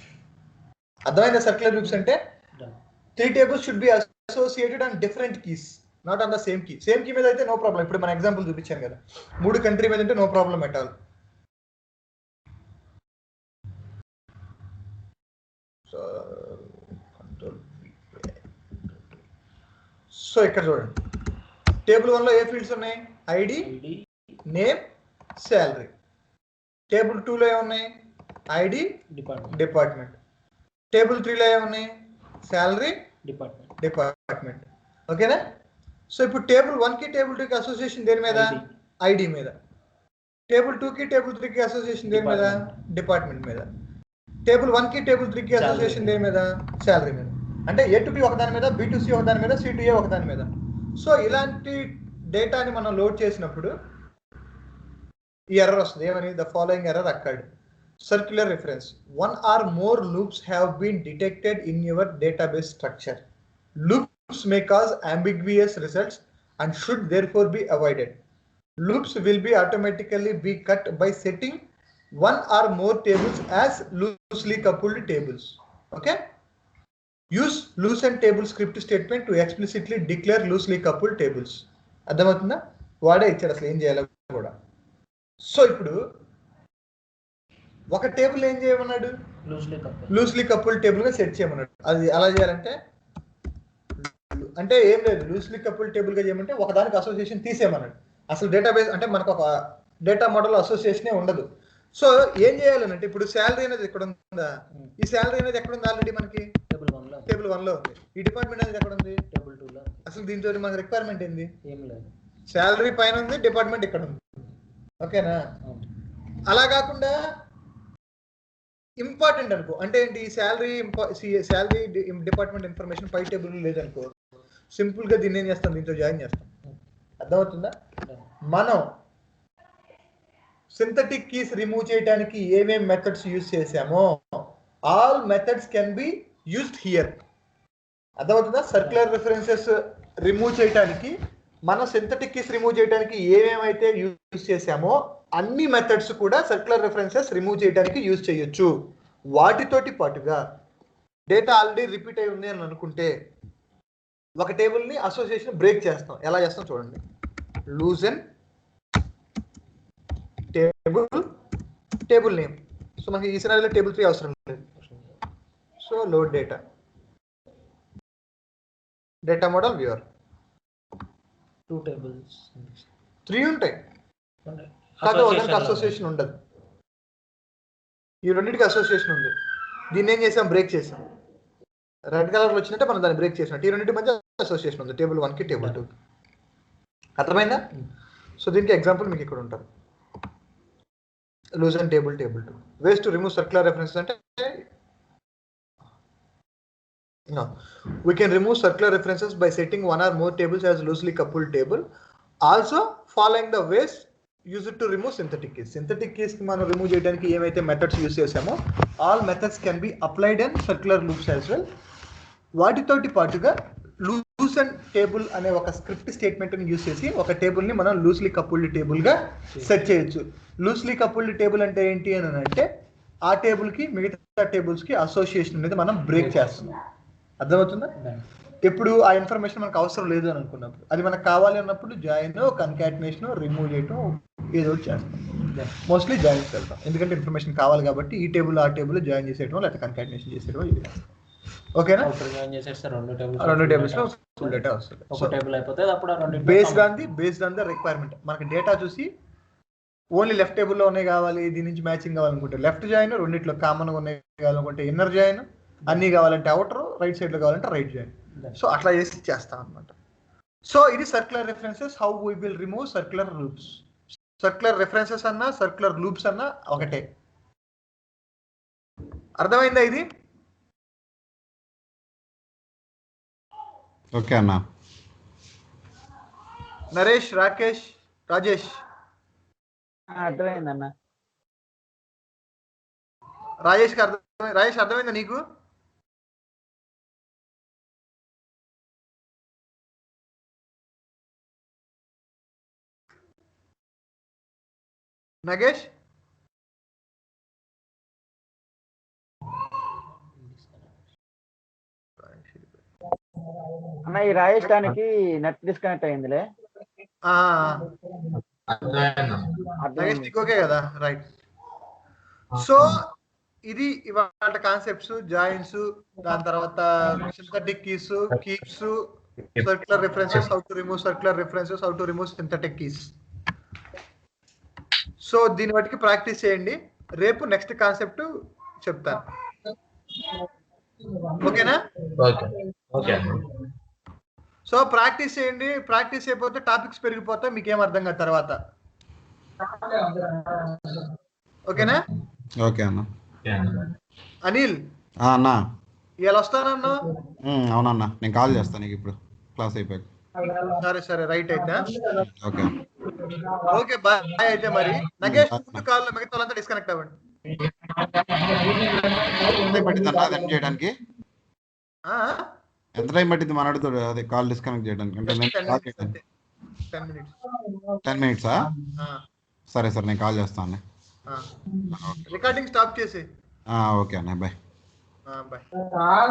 అర్థమైందా? సర్క్యులర్ లూప్స్ అంటే 3 tables should be associated on different keys, not on the same key. Same key మీద అయితే నో ప్రాబ్లం. ఇప్పుడు మన ఎగ్జాంపుల్ చూపించాను కదా, 3 కంట్రీ మీద అంటే no problem at all. So ఇక్కడ చూడండి, టేబుల్ 1 లో ఏ ఫీల్డ్స్ ఉన్నాయి? ID, name, salary. టేబుల్ 2 లో ఏమున్నాయి? ID, department. టేబుల్ 3 లో ఏమున్నాయి? Salary, department. ఓకేనా? సో ఇప్పుడు టేబుల్ 1 కి టేబుల్ 2 కి అసోసియేషన్ దేని మీద? ఐడి మీద. టేబుల్ 2 కి టేబుల్ 3 కి అసోసియేషన్ దేని మీద? డిపార్ట్మెంట్ మీద. టేబుల్ 1 కి టేబుల్ 3 కి అసోసియేషన్ దేని మీద? శాలరీ మీద. అంటే ఏ టు బి ఒక దాని మీద, బి టు సి ఒక దాని మీద, సి టు ఏ ఒక దాని మీద. సో ఇలాంటి డేటాని మనం లోడ్ చేసినప్పుడు ఈ ఎర్రర్ వస్తుంది. ఏమని? The following error occurred. Circular reference. One or more loops have been detected in your database structure. Loops may cause ambiguous results and should therefore be avoided. Loops will be automatically be cut by setting one or more tables as loosely coupled tables. Okay? Use loosen table script statement to explicitly declare loosely coupled tables. అర్థమవుతుందా? వాడే ఇచ్చాడు అసలు ఏం చేయాలో కూడా. సో ఇప్పుడు ఒక టేబుల్ ఏం చేయమన్నాడు? లూజ్లీ కపుల్ టేబుల్ గా సెట్ చేయమన్నాడు. అది అలా చేయాలంటే అంటే ఏం లేదు, లూజ్లీ కపుల్ టేబుల్ గా చేయమంటే ఒకదానికి అసోసియేషన్ తీసేయమన్నాడు. అసలు డేటాబేస్ అంటే మనకు ఒక డేటా మోడల్ అసోసియేషనే ఉండదు. సో ఏం చేయాలంటే ఇప్పుడు శాలరీ అనేది ఎక్కడ ఉందా? ఈ శాలరీ అనేది ఎక్కడ ఉంది? ఆల్రెడీ మనకి టేబుల్ 1 లో ఉంది. ఈ డిపార్ట్మెంట్ అనేది ఎక్కడ ఉంది? టేబుల్ 2 లో. అసలు దీంతో మన రిక్వైర్మెంట్ ఏంది? ఏం లేదు. శాలరీ పైన ఉంది, డిపార్ట్మెంట్ ఇక్కడ ఉంది. ఓకేనా? అలా కాకుండా ఇంపార్టెంట్ అనుకో, అంటే ఏంటి? శాలరీ డిపార్ట్మెంట్ ఇన్ఫర్మేషన్ పై టేబుల్ లేదనుకో, సింపుల్ గా దీన్ని ఏం చేస్తాం? దీంతో జాయిన్ చేస్తాం. అర్థమవుతుందా? మనం సింథటిక్ కీస్ రిమూవ్ చేయడానికి ఏమేం మెథడ్స్ యూజ్ చేసామో all methods can be used here. అర్థమవుతుందా? సర్క్యులర్ రిఫరెన్సెస్ రిమూవ్ చేయడానికి, మనం సింథటిక్ కీస్ రిమూవ్ చేయడానికి ఏమేమైతే యూజ్ చేసామో అన్ని మెథడ్స్ కూడా సర్క్యులర్ రిఫరెన్సెస్ రిమూవ్ చేయడానికి యూజ్ చేయొచ్చు. వాటితోటి పాటుగా డేటా ఆల్రెడీ రిపీట్ అయి ఉంది అని అనుకుంటే ఒక టేబుల్ని అసోసియేషన్ బ్రేక్ చేస్తాం. ఎలా చేస్తాం చూడండి. Loosen table name. సో మనకి ఈ సినారియోలో టేబుల్ 3 అవసరం లేదు. So load data model viewer. 2 tables 3 ఉంటాయి, కాదు ఒకదానికి అసోసియేషన్ ఉండదు. ఈ రెండింటికి అసోసియేషన్ ఉంది. దీన్ని ఏం చేసాం? బ్రేక్ చేసాం. రెడ్ కలర్ లో వచ్చినట్టే మనం దాన్ని బ్రేక్ చేసినట్టు ఈ రెండింటి మధ్య అసోసియేషన్ ఉంది, టేబుల్ 1 కి టేబుల్ 2. అర్థమైందా? సో దీనికి ఎగ్జాంపుల్ మీకు ఇక్కడ ఉంటారు. Loosen table 2. Ways to remove circular references అంటే no, we can remove circular references by setting one or more tables as loosely coupled table. Also following the ways use it to remove synthetic keys. Synthetic keys కి మనం రిమూవ్ చేయడానికి ఏమైతే మెథడ్స్ యూజ్ చేసామో all methods can be applied in circular loops as well. వాటితోటి పాటుగా లూసన్ టేబుల్ అనే ఒక స్క్రిప్ట్ స్టేట్మెంట్ ని యూజ్ చేసి ఒక టేబుల్ ని మనం లూస్లీ కపుల్డ్ టేబుల్ గా సెట్ చేయొచ్చు. లూస్లీ కపుల్డ్ టేబుల్ అంటే ఏంటి అని అంటే ఆ టేబుల్కి మిగతా టేబుల్స్కి అసోసియేషన్ అనేది మనం బ్రేక్ చేస్తున్నాం. అర్థమవుతుందా? ఎప్పుడు ఆ ఇన్ఫర్మేషన్ మనకు అవసరం లేదు అని అనుకున్నప్పుడు, అది మనకు కావాలి అన్నప్పుడు జాయిన్, కన్కాటినేషన్, రిమూవ్ చేయటం ఏదో ఒకటి చేస్తాం. మోస్ట్లీ జాయిన్స్ వెళ్తాం, ఎందుకంటే ఇన్ఫర్మేషన్ కావాలి కాబట్టి ఈ టేబుల్ ఆ టేబుల్ జాయిన్ చేసేయడం లేకపోతే కన్కాటినేషన్ చేసేయడం ఇది చేస్తాం. ఓకేనా? జాయిన్ చేసేస్తే రెండు టేబుల్స్ లో ఫుల్ డేటా వస్తుంది. ఒక టేబుల్ అయిపోతే అప్పుడు బేస్డ్ ఆన్ ద రిక్వైర్మెంట్ మనకి డేటా చూసి ఓన్లీ లెఫ్ట్ టేబుల్లో ఉన్నాయి కావాలి, దీని నుంచి మ్యాచింగ్ కావాలనుకుంటే లెఫ్ట్ జాయిన్, రెండిట్లో కామన్గా ఉన్నాయి కావాలనుకుంటే ఇన్నర్ జాయిన్, అన్ని కావాలంటే అవుటర్, రైట్ సైడ్లో కావాలంటే రైట్ జాయిన్. సో అట్లా చేసి చేస్తాం అనమాట. సో ఇది circular references, how we will remove circular loops. Circular references అన్నా సర్క్యులర్ లూప్స్ అన్నా ఒకటే. అర్థమైందా ఇది? ఓకే అన్న. నరేష్, రాకేష్, రాజేష్ అర్థమైందన్న. రాజేష్ అర్థమైందా నీకు? నగేష్ అన్న ఈ రాజస్థానికి నెట్ డిస్కనెక్ట్ అయిందిలే. నగేష్ నీకు ఓకే కదా? రైట్. సో ఇది ఇవాళ కాన్సెప్ట్స్, జాయిన్స్, దాని తర్వాత synthetic keys, keeps, circular references, how to remove circular references, how to remove synthetic keys. So దీని బట్టి ప్రాక్టీస్ చేయండి. రేపు నెక్స్ట్ కాన్సెప్ట్ చెప్తాను. ఓకేనా? ఓకే. సో ప్రాక్టీస్ చేయండి. ప్రాక్టీస్ అయిపోతే టాపిక్స్ పెరిగిపోతే మీకు ఏం అర్థం కాదు తర్వాత. ఓకేనా? ఓకే అన్న. అనిల్ అన్నా ఇవాళ వస్తానన్నా? అవునన్నా, నేను కాల్ చేస్తాను నీకు ఇప్పుడు క్లాస్ అయిపోయాక. సరే రైట్ అయితే. ఓకే ఓకే బాయ్ అయితే. మరి నగేష్ ముందు కాల్, మిగతా వాళ్ళంతా డిస్కనెక్ట్ అవ్వండి. ఎంత టైం పట్టింది అన్న అటెండ్ చేయడానికి? ఎంత టైం పట్టింది మనతో అదే కాల్ డిస్కనెక్ట్ చేయడానికి? అంటే 10 మినిట్సా? సరే సార్, నేను కాల్ చేస్తాను. రికార్డింగ్ స్టాప్ చేసి. ఓకే అన్న, బాయ్. బాయ్.